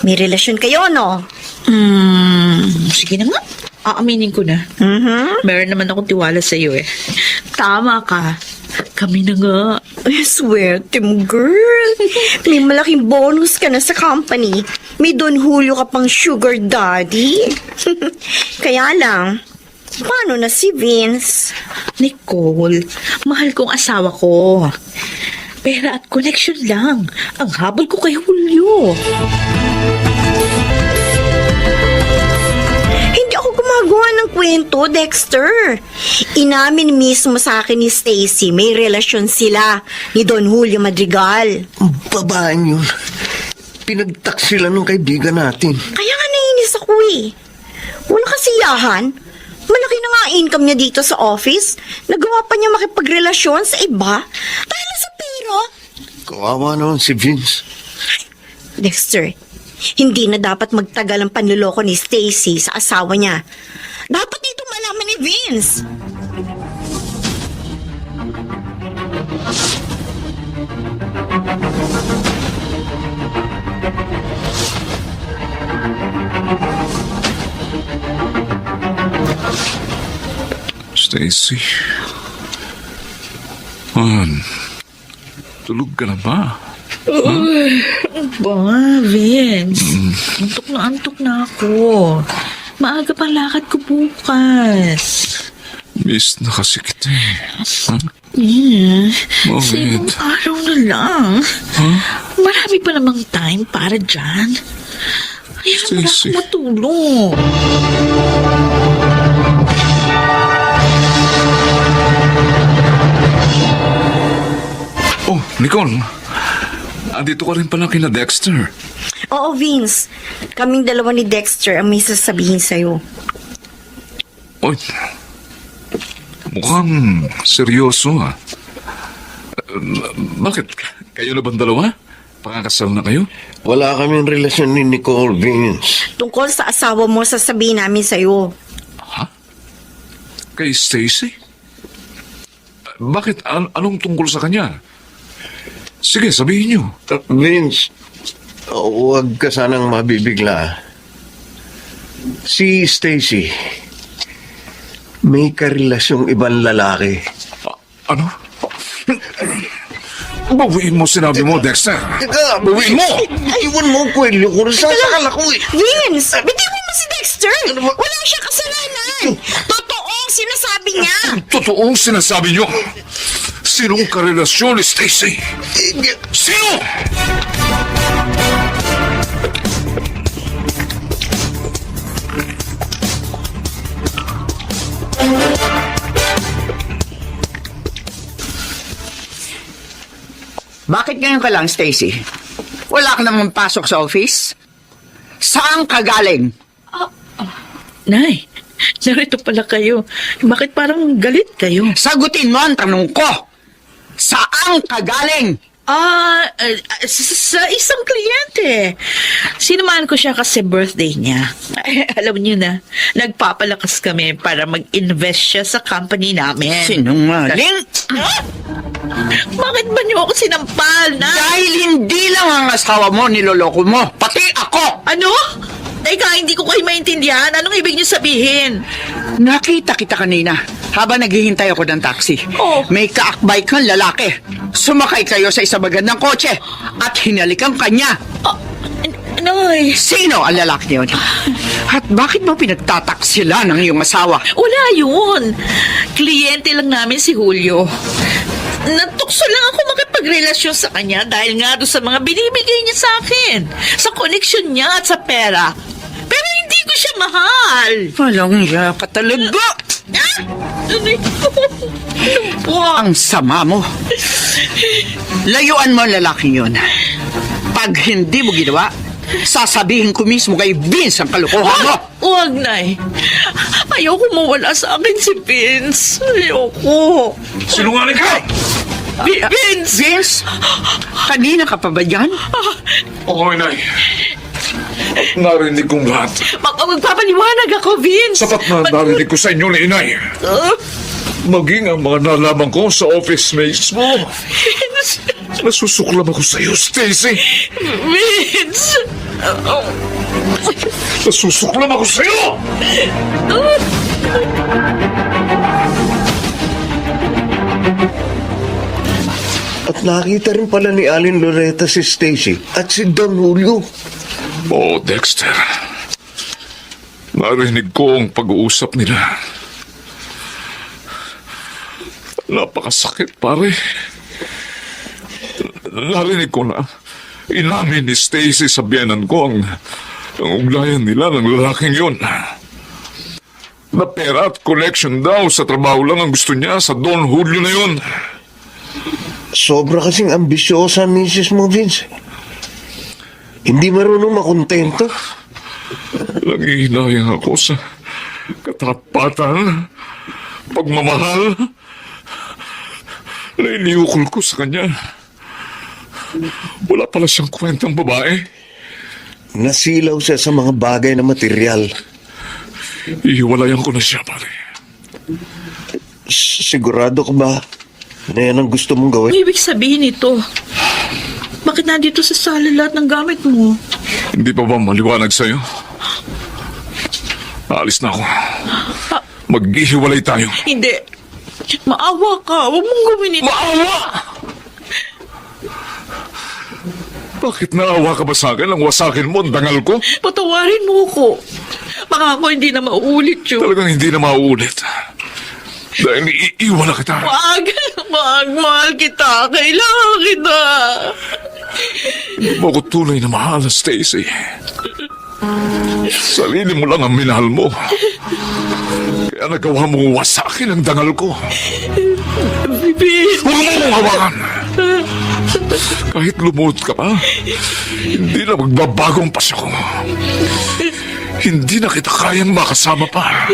May relasyon kayo, no? Sige na nga. Aaminin ko na. Meron naman akong tiwala sa iyo eh. Tama ka. Kami na nga. Ay, swerte mo, girl. May malaking bonus ka na sa company. May Don Julio ka pang sugar daddy. Kaya lang, paano na si Vince? Nicole, mahal kong asawa ko. Pera at connection lang. Ang habol ko kay Julio. Hindi ako gumagawa ng kwento, Dexter. Inamin mismo sa akin ni Stacy, may relasyon sila ni Don Julio Madrigal. Babaan yun. Pinagtak sila ng kaibigan natin. Kaya nga nainis ako eh. Wala kasiyahan. Malaki na nga income niya dito sa office. Nagawa pa niya makipagrelasyon sa iba. Dahil sa pera. Kawawa naman si Vince. Dexter, hindi na dapat magtagal ang panluloko ni Stacy sa asawa niya. Dapat dito malaman ni Vince. Stacy. Tulog ka na ba? Ba, Vince. Antok na ako. Maaga pang lakad ko bukas. Miss na kasi kita eh. Sa ibang araw na lang. Marami pa namang time para dyan. Hayaan mo na ako Stacy. matulog. Oh, Nicole. Andito ka rin pala kina Dexter. Oo, Vince. Kaming dalawa ni Dexter ang may sasabihin sa'yo. Oy, mukhang seryoso ah. Bakit? Kayo na bang dalawa? Pakakasal na kayo? Wala kaming relasyon ni Nicole, Vince. Tungkol sa asawa mo, sasabihin namin sa'yo. Ha? Kay Stacy? Bakit? Anong tungkol sa kanya? Sige, sabihin niyo. Vince, huwag ka sanang mabibigla. Si Stacy, may karelasyong ibang lalaki. Ano? Bawiin mo sinabi mo, Dexter. Teka, bawiin mo! Iwan mo ang kwelyo ko. Nasasakal ako eh. Vince! Bitiwan mo si Dexter! Wala siyang kasalanan! Totoo ang sinasabi niya! Totoong sinasabi niyo. Sinong karelasyon ni Stacy? Sino? Bakit ngayon ka lang, Stacy? Wala ka namang pasok sa office? Saan ka galing? Nay, narito pala kayo. Bakit parang galit kayo? Sagutin mo ang tanong ko. Saan ka galing? Sa isang kliyente. Sinamahan ko siya kasi birthday niya. Alam niyo na, nagpapalakas kami para mag-invest siya sa company namin. Sinungaling? Bakit ba niyo ako sinampal, na? Dahil hindi lang ang asawa mo niloloko mo, pati ako! Ano? Teka, hindi ko kayo maintindihan. Anong ibig niyo sabihin? Nakita kita kanina habang naghihintay ako ng taxi. Oh. May kaakbay kang lalaki. Sumakay kayo sa isang magandang kotse at hinalikan kanya. Nay. Sino ang lalaki yun? At bakit mo pinagtataksila ng iyong asawa? Wala yun. Kliyente lang namin si Julio. Natukso lang ako makipagrelasyon sa kanya dahil nga doon sa mga binibigay niya sa akin. Sa koneksyon niya at sa pera. Pero hindi ko siya mahal. Walang iya ka talaga. Ang sama mo. Layuan mo ang lalaking yun. Pag hindi mo ginawa, sasabihin ko mismo kay Vince ang kalokohan mo. Huwag, Nay. Ayoko mawala sa akin si Vince. Ayoko. Sinungaling ka! Vince! Vince? Kanina ka pa ba yan? Oo, Inay. Narinig kong lahat. Magpapaliwanag ako, Vince. Sapat na narinig ko sa inyo ni Inay. Maging ang mga nalaman ko sa office mates mo. Vince! Nasusuklam ako sa iyo, Stacy. Vince! Nasusuklam ako sa iyo! At nakita rin pala ni Alin Loretta si Stacy at si Don Julio. Oh, Dexter. Narinig ko ang pag-uusap nila. Napakasakit, pare. Narinig ko na inamin ni Stacy sa biyanan ko ang ugnayan nila ng lalaking yun. Na pera at connection daw sa trabaho lang ang gusto niya sa Don Julio na yun. Sobra kasing ambisyosa ang misis mo, Vince. Hindi marunong makontento. Nangihinayang ako sa katapatan, pagmamahal na iniukol ko sa kanya. Wala pala siyang kwentang babae. Nasilaw siya sa mga bagay na material. Ihiwalayan ko na siya, pare. Sigurado ka ba na yan ang gusto mong gawin? Ibig sabihin ito, bakit nandito sa sala lahat ng gamit mo? Hindi pa ba maliwanag sa'yo? Aalis na ako. Maghihiwalay tayo. Hindi. Maawa ka. Huwag mong gawin ito. Maawa! Bakit naawa ka ba sa akin? Ang wasakin mo, ang dangal ko? Patawarin mo ko. Baka ako hindi na mauulit yun. Talagang hindi na mauulit. Dahil iiwan na kita. Wag! Wag! Mahal kita! Kailangan kita! Hindi mo ako tunay na mahal, Stacy. Sarili mo lang ang minahal mo. Kaya nagawa mong wasakin ang dangal ko. Vince! Huwag mo mong hawakan! Kahit lumuhod ka pa, hindi na magbabagong pasya ko. Hindi na kita kayang makasama pa.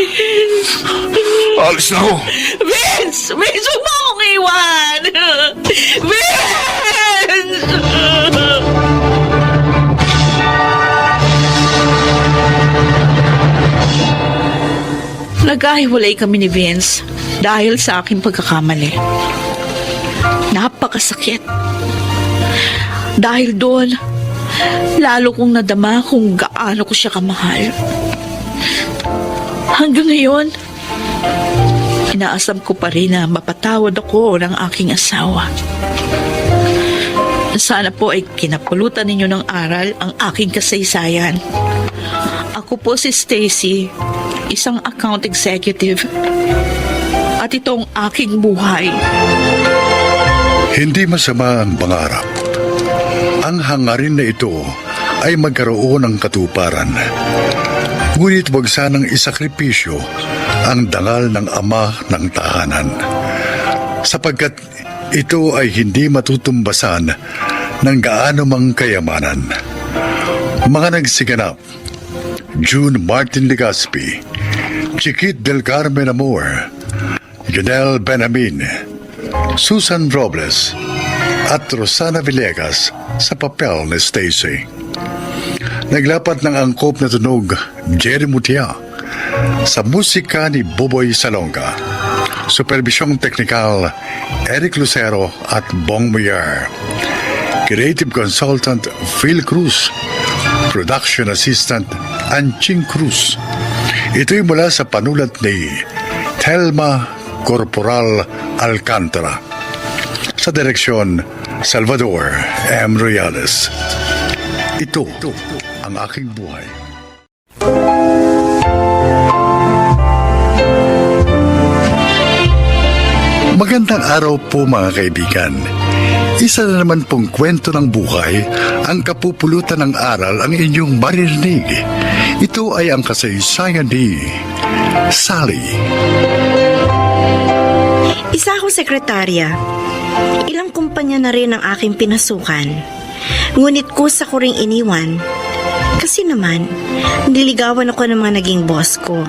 Alis na ako. Vince! Vince! Huwag mo akong iwan! Vince! Nagkahiwalay kami ni Vince dahil sa aking pagkakamali. Napakasakit. Dahil doon, lalo kong nadama kung gaano ko siya kamahal. Hanggang ngayon, inaasam ko pa rin na mapatawad ako ng aking asawa. Sana po ay kinapulutan ninyo ng aral ang aking kasaysayan. Ako po si Stacy, isang account executive. At itong aking buhay. Hindi masama ang pangarap. Ang hangarin na ito ay magkaroon ng katuparan. Ngunit huwag sanang isakripisyo ang dangal ng ama ng tahanan. Sapagkat ito ay hindi matutumbasan ng gaano mang kayamanan. Mga nagsiganap: June Martin Legaspi, Chiquit del Carmen Amor, Janelle Benjamin, Susan Robles, at Rosana Villegas sa papel ni Stacy. Naglapat ng angkop na tunog Jerry Mutia sa musika ni Boboy Salonga. Supervisyong teknikal Eric Lucero at Bong Muyar. Creative Consultant Phil Cruz. Production Assistant Anching Cruz. Ito'y mula sa panulat ni Thelma Corporal Alcantara. Sa direksyon Salvador M. Royales. Ito ang aking buhay. Magandang araw po mga kaibigan. Isa na naman pong kwento ng buhay, ang kapupulutan ng aral ang inyong maririnig. Ito ay ang kasaysayan ni Sally. Isa akong sekretarya. Ilang kumpanya na rin ang aking pinasukan. Ngunit kusa ko ring iniwan. Kasi naman, nililigawan ako ng mga naging boss ko.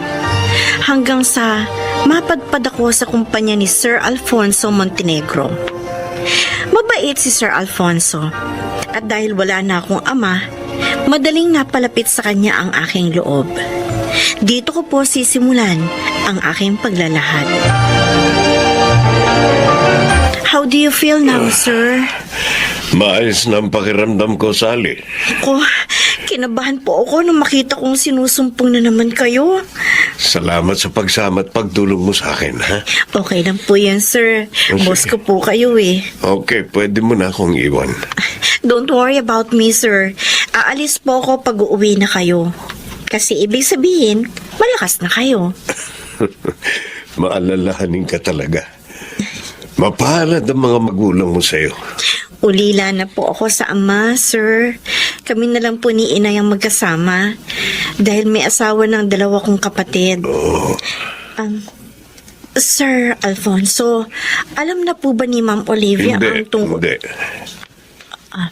Hanggang sa mapadpad ako sa kumpanya ni Sir Alfonso Montenegro. Mabait si Sir Alfonso. At dahil wala na akong ama, madaling napalapit sa kanya ang aking loob. Dito ko po sisimulan ang aking paglalahad. How do you feel now, sir? Maayos na ang pakiramdam ko, Sally. Ako, kinabahan po ako nung makita kong sinusumpong na naman kayo. Salamat sa pagsama at pagtulong mo sa akin, ha? Okay lang po yan, sir. Boss ko po kayo eh. Okay, pwede mo na akong iwan. Don't worry about me, sir. Aalis po ako pag uuwi na kayo. Kasi ibig sabihin, malakas na kayo. Maalalahanin ka talaga. Mapalad ang mga magulang mo sa'yo. Ulila na po ako sa ama, sir. Kami na lang po ni Inay ang magkasama. Dahil may asawa ng 2 kong kapatid. Oh. Sir Alfonso, alam na po ba ni Ma'am Olivia ang tungkol... Hindi.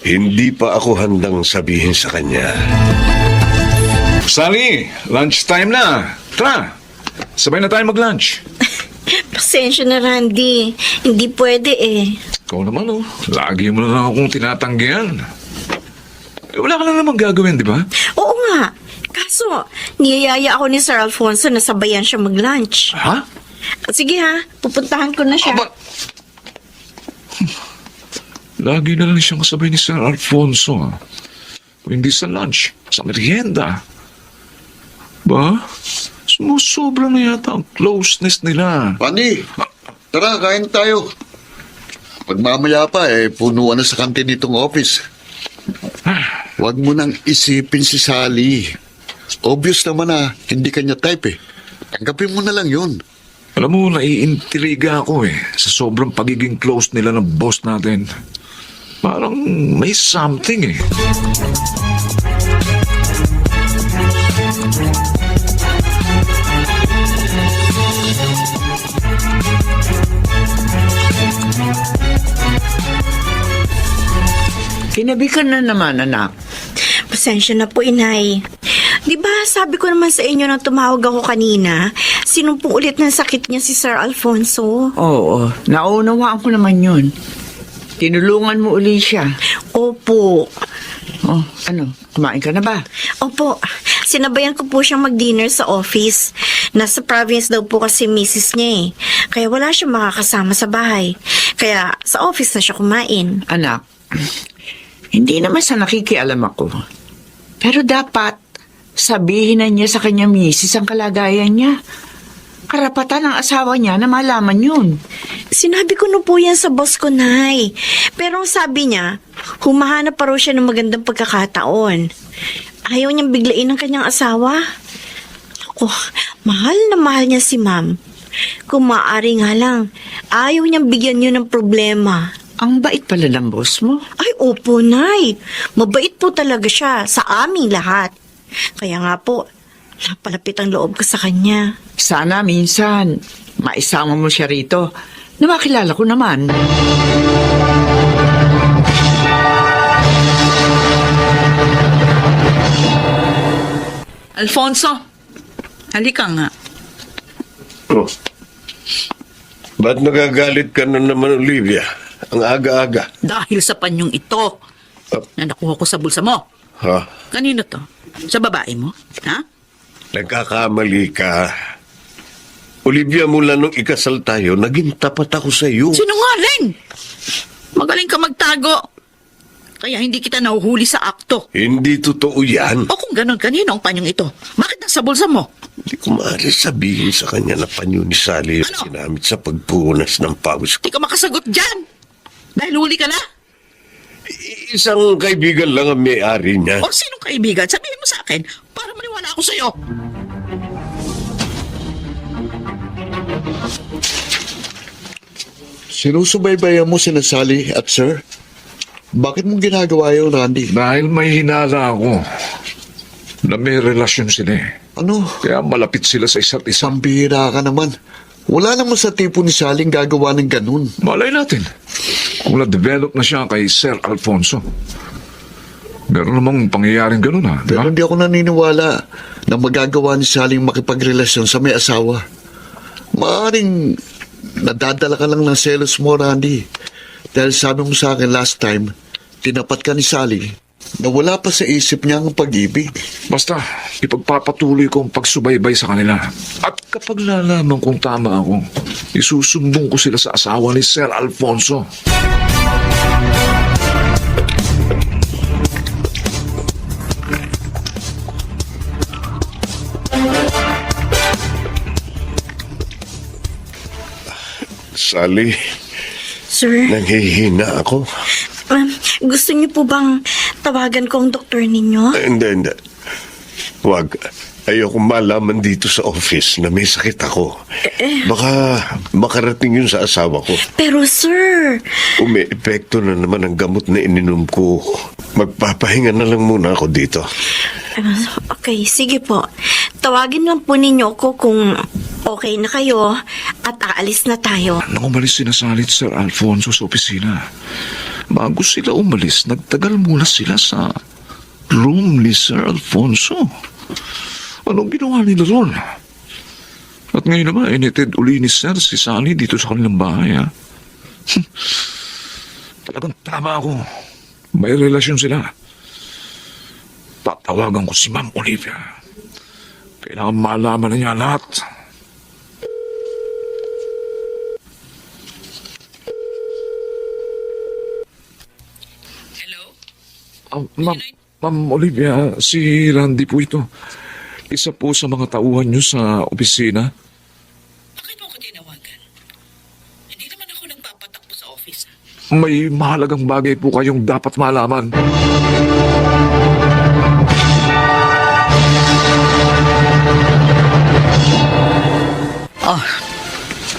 Hindi pa ako handang sabihin sa kanya. Sally, lunchtime na. Tara, sabay na tayo mag-lunch. Pasensya na, Randy. Hindi pwede eh. Ikaw naman, oh. Lagi mo na lang akong tinatanggihan. Wala ka lang naman gagawin, di ba? Oo nga. Kaso, niyayaya ako ni Sir Alfonso na sabayan siya mag-lunch. Ha? Sige ha, pupuntahan ko na siya. Aba, lagi na lang siyang kasabay ni Sir Alfonso. Kung hindi sa lunch, sa merienda. Ba? Sumusobra na yata ang closeness nila. Pani, tara, kain tayo. Pagmamaya pa, punuan na sa kantin itong office. Huwag mo nang isipin si Sally. Obvious naman na hindi kanya type eh. Tanggapin mo na lang yun. Alam mo, naiintriga ako sa sobrang pagiging close nila ng boss natin. Parang may something eh. Kinabi ka na naman, anak. Pasensya na po, Inay. Di ba sabi ko naman sa inyo nang tumawag ako kanina, sinumpong ulit ng sakit niya si Sir Alfonso? Oo, naunawaan ko naman yun. Tinulungan mo uli siya. Opo. Oh, ano, kumain ka na ba? Opo. Sinabayan ko po siyang mag-dinner sa office. Nasa province daw po kasi misis niya eh. Kaya wala siyang makakasama sa bahay. Kaya sa office na siya kumain. Anak, hindi naman sa nakikialam ako. Pero dapat sabihin na niya sa kanya misis ang kalagayan niya. Karapatan ng asawa niya na malaman yun. Sinabi ko na po yan sa boss ko, Nay. Pero ang sabi niya, humahanap pa raw siya ng magandang pagkakataon. Ayaw niyang biglain ng kanyang asawa. Ako, mahal na mahal niya si Ma'am. Kung maaari nga lang, ayaw niyang bigyan niyo ng problema. Ang bait pala ng boss mo. Ay, opo, Nay. Mabait po talaga siya sa aming lahat. Kaya nga po, napalapit ang loob ko sa kanya. Sana minsan, maisama mo siya rito na makilala ko naman. Alfonso, halika nga. Oh. Ba't nagagalit ka na naman, Olivia? Ang aga-aga. Dahil sa panyong ito na nakuha ko sa bulsa mo. Ha? Kanino to? Sa babae mo? Ha? Nagkakamali ka. Olivia, mula nung ikasal tayo, naging tapat ako sa iyo. Sinungaling! Magaling ka magtago. Kaya hindi kita nahuhuli sa akto. Hindi totoo yan. O kung ganon, kanino ang panyong ito? Bakit nasa bulsa mo? Hindi ko maaari sabihin sa kanya na panyo ni Sally ang Ano? sinamit sa pagpunas ng pawis ko. Hindi ka makasagot dyan. Dahil huli ka na. Isang kaibigan lang ang may-ari niya. O sinong kaibigan? Sabihin mo sa akin para maniwala ako sa'yo. Sinusubaybayan mo sina Sally at Sir? Bakit mo ginagawa yun, Randy? Dahil may hinala ako na may relasyon sila eh. Ano? Kaya malapit sila sa isa't isa. Pambihira ka naman. Wala naman sa tipo ni Sally ang gagawa ng ganun. Malay natin kung na-develop na siya kay Sir Alfonso. Meron namang pangyayaring ganun ha. Pero hindi ako naniniwala na magagawa ni Sally ang makipagrelasyon sa may asawa. Maaring nadadala ka lang ng selos mo, Randy. Dahil sabi mo sa akin last time, tinapat ka ni Sally na wala pa sa isip niya ang pag-ibig. Basta, ipagpapatuloy ko ang pagsubaybay sa kanila. At kapag lalaman kong tama ako, isusumbong ko sila sa asawa ni Sir Alfonso. Sally, Sir, nanghihina ako. gusto niyo po bang tawagan ko ang doktor ninyo? Hindi. Huwag. Ayoko malaman dito sa office na may sakit ako. Baka makarating yun sa asawa ko. Pero sir, Umi-epekto na naman ang gamot na ininom ko. Magpapahinga na lang muna ako dito. okay, sige po. Tawagin lang po ninyo ko kung okay na kayo at aalis na tayo. Nang umalis sina Sally at Sir Alfonso sa opisina, bago sila umalis, nagtagal muna sila sa room ni Sir Alfonso. Anong ginawa nila ron? At ngayon naman, initid uli ni Sir si Sally dito sa kanilang bahay, ha? Talagang tama ako. May relasyon sila. Tatawagan ko si Ma'am Olivia. Kailangan malaman na niya lahat. Ma'am Olivia, si Randy po ito. Isa po sa mga tauhan niyo sa opisina. Bakit mo ako tinawagan? Hindi naman ako nagpapatakbo sa office. May mahalagang bagay po kayong dapat malaman.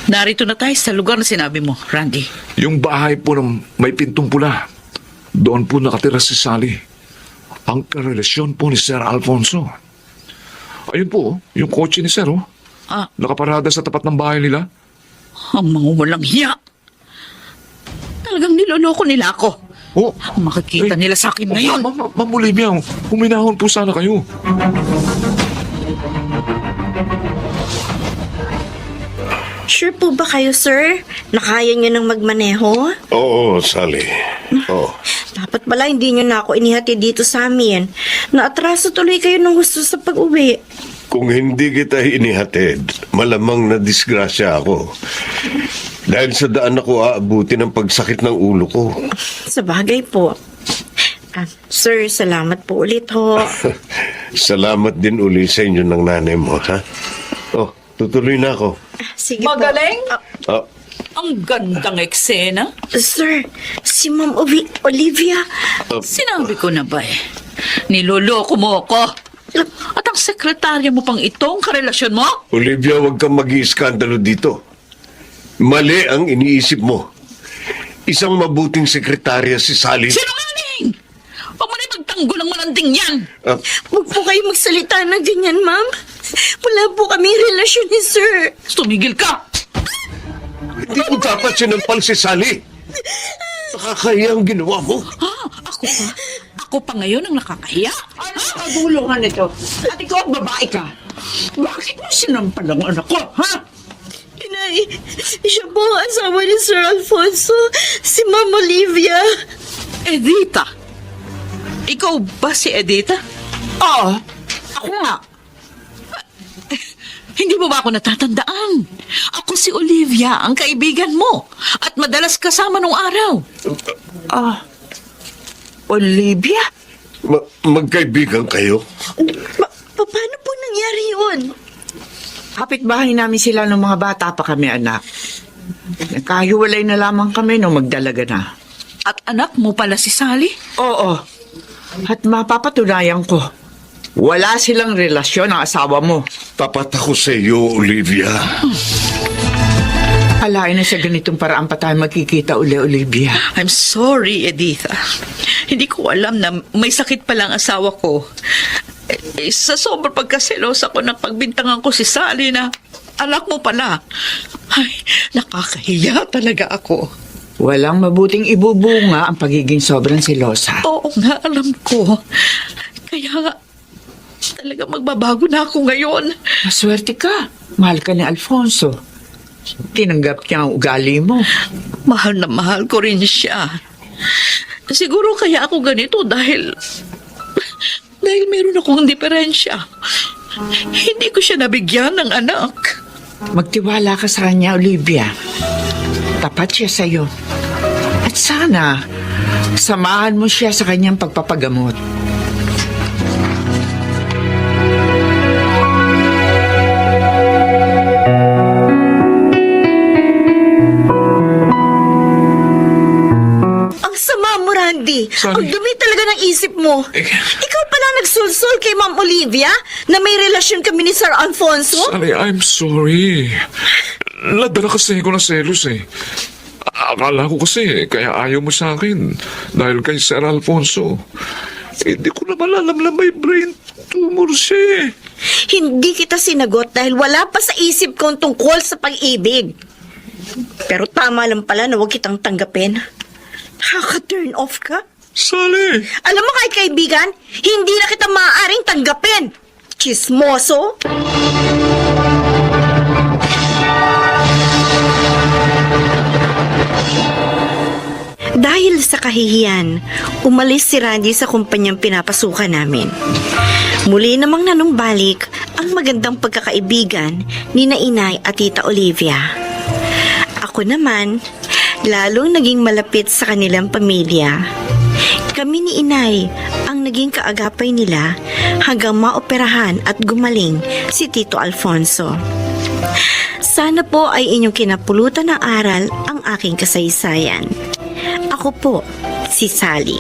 Narito na tayo sa lugar na sinabi mo, Randy. Yung bahay po ng may pintong pula. Doon po nakatira si Sally. Ang karelasyon po ni Sir Alfonso. Ayun po, yung kotse ni Sir, oh. Nakaparada sa tapat ng bahay nila. Ang mga walang hiya. Talagang niloloko nila ako. Oh, Makikita nila sa akin ngayon. Ma'am Olivia, huminahon po sana kayo. Sure po ba kayo, sir? Nakaya niyo nang magmaneho? Oo, Sally. Oo. Dapat pala hindi niyo na ako inihati dito sa amin. Naatraso tuloy kayo ng gusto sa pag-uwi. Kung hindi kita inihatid, malamang na disgrasya ako. Dahil sa daan ako aabuti ng pagsakit ng ulo ko. Sa bagay po. Sir, salamat po ulit ho. Salamat din uli sa inyo ng nanay mo, ha? Oh, tutuloy na ako. Sige Magaling? po. Ah, Ang gandang eksena. Sir, si Ma'am Olivia. Sinabi ko na ba eh. Niloloko mo ako. At ang sekretarya mo pang itong karelasyon mo? Olivia, huwag kang mag-iiskandalo dito. Mali ang iniisip mo. Isang mabuting sekretarya si Sally. Sinungaling! Huwag mo na magtanggol ang malanding yan! Huwag po kayo magsalita ng ganyan, ma'am. Wala po kami relasyon ni sir. Tumigil ka! Hindi mo dapat sinampal si Sally. Nakakaya ang ginawa mo. Ha? Ako pa? Ako pa ngayon ang nakakahiya? Ano ang kagulungan nito? At ikaw ang babae ka. Bakit mo sinampal ang anak ko, ha? Inay, siya po ang asawa ni Sir Alfonso, si Ma'am Olivia. Edita? Ikaw ba si Edita? Oo, ako nga. Hindi mo ba ako natatandaan? Ako si Olivia, ang kaibigan mo. At madalas kasama nung araw. Olivia? Magkaibigan kayo? Paano po nangyari yun? Kapitbahay namin sila nung mga bata pa kami, anak. Nagkahiwalay na lamang kami nung magdalaga na. At anak mo pala si Sally? Oo. At mapapatunayan ko, wala silang relasyon ng asawa mo. Tapat ako sa iyo, Olivia. Alain na sa ganitong paraan pa tayo magkikita uli, Olivia. I'm sorry, Editha. Hindi ko alam na may sakit pala ang asawa ko. Sa sobrang pagkaselosa ko ng pagbintangan ko si Sally na anak mo pala. Ay, nakakahiya talaga ako. Walang mabuting ibubunga ang pagiging sobrang selosa. Oo nga, alam ko. Kaya nga, talaga magbabago na ako ngayon. Maswerte ka. Mahal ka ni Alfonso. Tinanggap niya ang ugali mo. Mahal na mahal ko rin siya. Siguro kaya ako ganito dahil meron akong diferensya. Hindi ko siya nabigyan ng anak. Magtiwala ka sa kanya, Olivia. Tapat siya sa'yo. At sana, samahan mo siya sa kanyang pagpapagamot. Ang sama mo, Randy. Sorry. Ang dumi talaga ng isip mo. Ikaw pala nagsulsul kay Ma'am Olivia na may relasyon kami ni Sir Alfonso? Sally, I'm sorry. Nadala kasi ako ng selos eh. Akala ko kasi kaya ayaw mo sa akin dahil kay Sir Alfonso. Hindi ko naman alam na may brain tumor siya eh. Hindi kita sinagot dahil wala pa sa isip ko ang tungkol sa pag-ibig. Pero tama lang pala na huwag kitang tanggapin. Nakaka-turn off ka? Sally! Alam mo kahit kaibigan, hindi na kita maaaring tanggapin. Chismoso! Dahil sa kahihiyan, umalis si Randy sa kumpanyang pinapasukan namin. Muli namang nanumbalik ang magandang pagkakaibigan ni na Inay at Tita Olivia. Ako naman, lalong naging malapit sa kanilang pamilya. Kami ni Inay ang naging kaagapay nila hanggang maoperahan at gumaling si Tito Alfonso. Sana po ay inyong kinapulutan ng aral ang aking kasaysayan. Ako po, si Sally.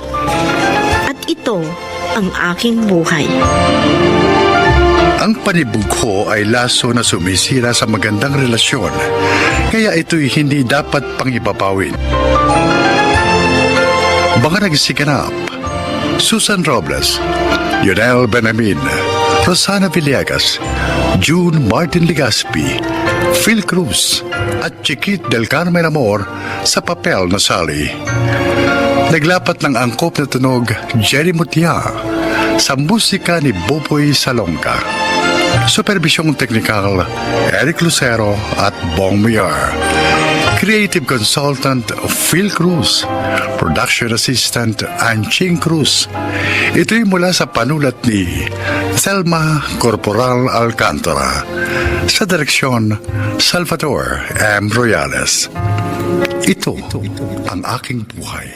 At ito ang aking buhay. Ang panibug ko ay laso na sumisira sa magandang relasyon, kaya ito'y hindi dapat pangibabawin. Mga nagsiganap: Susan Robles, Yonel Benamin, Rosana Villegas, June Martin Legaspi, Phil Cruz, at Chiquit del Carmen Amor sa papel na Sally. Naglapat ng angkop na tunog Jerry Mutia sa musika ni Boboy Salonga. Supervisyong teknikal Eric Lucero at Bong Mier. Creative Consultant Phil Cruz. Production Assistant Anching Cruz. Ito'y mula sa panulat ni Selma Corporal Alcantara. Sa direksyon Salvador M. Royales. Ito ang aking buhay.